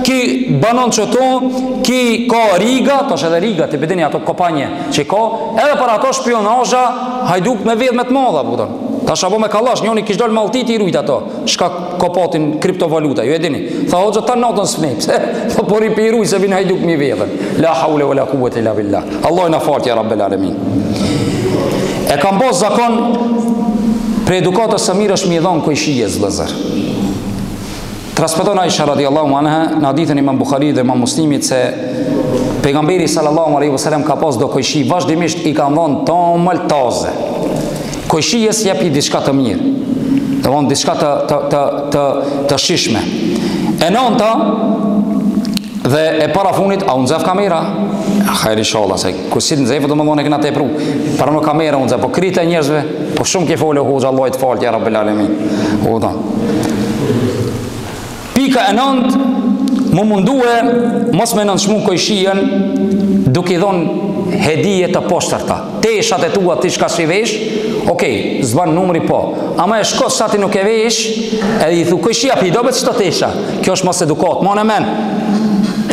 Speaker 1: ki banon qëto, ki ka riga, të është edhe riga, të bedini ato kopanje që ka, edhe për ato shpionazha, hajduk me vedh me të madha, buton. Ta shabo me kallash, njoni kish dojnë maltit i rujt ato, shka kopatin kriptovaluta, ju e dini. Tha hoxha ta natën s'fnej, pse? Tha por i pi i rujt se vin hajduk mi vedhen. La haule wa la quwwata illa billah. Allah i na falë ja Rabbel Alemin. E kam bos zakon për edukatës së mirë është mi dhonë kojshijes vëllezër. Transmeton Aisha radiallahu anha në hadithin Imam Bukhari dhe Imam Muslimit se pejgamberi sallallahu alaihi wasallam ka pas do kojshi, vazhdimisht i ka dhonë tomël taze. Kojshijes jepi diçka të mirë, dhe vonë diçka të shishme. E nonta dhe e para funit, a unë zef kamera? Khajri inshallah, se kusit në zefë do më dhone këna te pru. Para në kamera unë zef, po krite njerëzve, po shumë ke folë hoxha, Allah i të falë, ja Rabbel Alemin. Pika e nëndë, më mundue, mos me nëndshmu kojshien, duke i dhonë hedije të poshtërta. Teshat e tua ti shka si vesh, okej, zban numri po. Ama e shkos sa ti nuk e vesh, edhe i thu kojshia pi dobe që të tesha. Kjo është mos edukat, mon e men.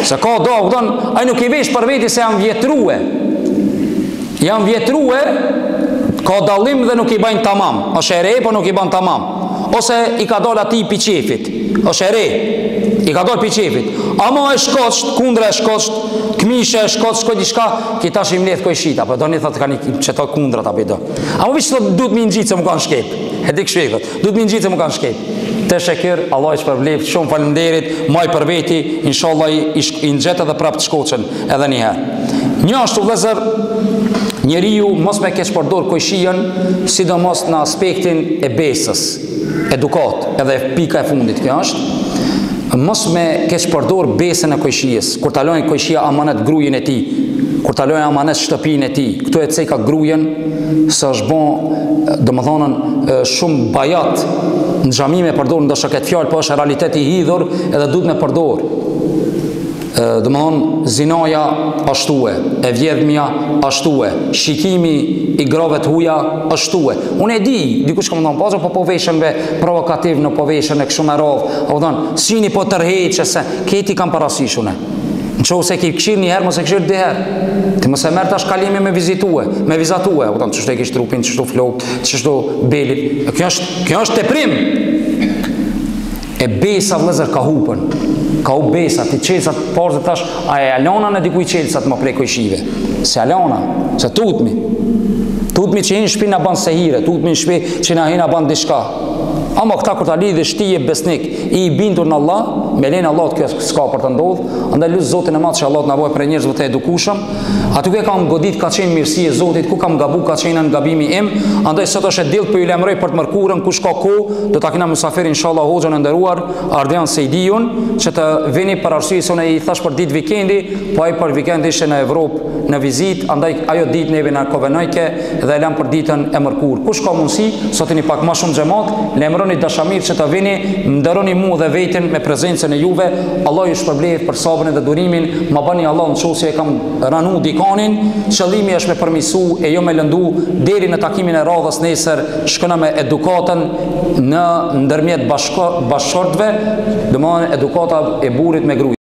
Speaker 1: Se ka do, a nuk i vesh për veti se janë vjetruhe. Janë vjetruhe, ka dalim dhe nuk i bajnë tamam. Ose e re, po nuk i bajnë tamam. Ose i ka dole ati i piqefit. Ose e re, i ka dole piqefit. Ama e shkosht, kundra e shkosht, këmishe e shkosht, shkoj di shka, kita shim ledh kojshita. Po do një thot ka një që ta kundra ta bido. Ama vishë thot, du të mi në gjitë se më kanë shkep. E di këshvekët, du të mi në gjitë se më kanë shkep. Të shekir, Allah i shpërbleft, shumë falemderit, maj për veti, inshallah i nxetë edhe prap të shkoqen edhe njëherë. Një ashtu vëllezër, njeriu mos me keq përdor kojshien, sidomos në aspektin e besës, edukat, edhe pika e fundit kjo është, mos me keq përdor besën e kojshies, kur talojnë kojshia amanet grujen e ti, kur talojnë amanet shtëpin e ti, këtu e ceka grujen, së është bon, do më thonën, shumë bajat, në xhami me përdor, ndoshta këtë fjalë po është realiteti i hidhur edhe duhet me përdor. Zinaja ashtue, e vjedhmja ashtue, shikimi i grave të huja ashtue. Unë e di, dikush kam thonë, pasë po veshen me provokativ në po veshen e kështu me radhë, apo thonë, sini po tërheqe se këti kam parasysh une. Në qohë se ki këshirë një herë, mos e këshirë dy herë. Ti mos e merë tash kalimi me vizatue, apo thonë, çështë e kish trupin, çështë flokët, çështë belit. Kjo është teprim. E besa vëllezër ka hupën. Ka u besa, ti qelsat parë tash, a e alona në dikuj qelsat më prej kojshive. Se alona, se tutmi. Tutmi që hinë shpi në banë sehire, tutmi në shpi që në hinë banë dishka. Ama këta kur ta lidhë shtije besnik, i bindur në Allah, me lenë Allah të kjo s'ka për të ndodhë, andaj lusë Zotin e madh që Allah të navoj për njerëzve të edukushëm, aty ku kam godit ka qenë mirësi e Zotit, ku kam gabu ka qenë në gabimi im, andaj sot është e dilë për ju lemroj për të mërkurën, kush ka ko, do ta kena musafir inshallah hoxhën e nderuar, Ardian Sejdijun, që të vini për arsye se unë i thash për ditë vikendi, po ai për vikend ishte në Evropë në vizit, andaj ajo ditë neve na kovenojke dhe e lam për ditën e mërkurë. Kush ka mundësi, sotini pak më shumë xhamat, lemroni dashamir që të vini, ndëroni mu dhe vetin me prezencën e juve. Allah ju shpërblet për sabrin dhe durimin. Ma bani Allah në qosje e kam ranu dikanin. Qëllimi është me përmisu e jo me lëndu deri në takimin e radhës nesër. Shkëna me edukatën në ndërmjet bashkëshortve, dhe ma edukata e burit me gruj.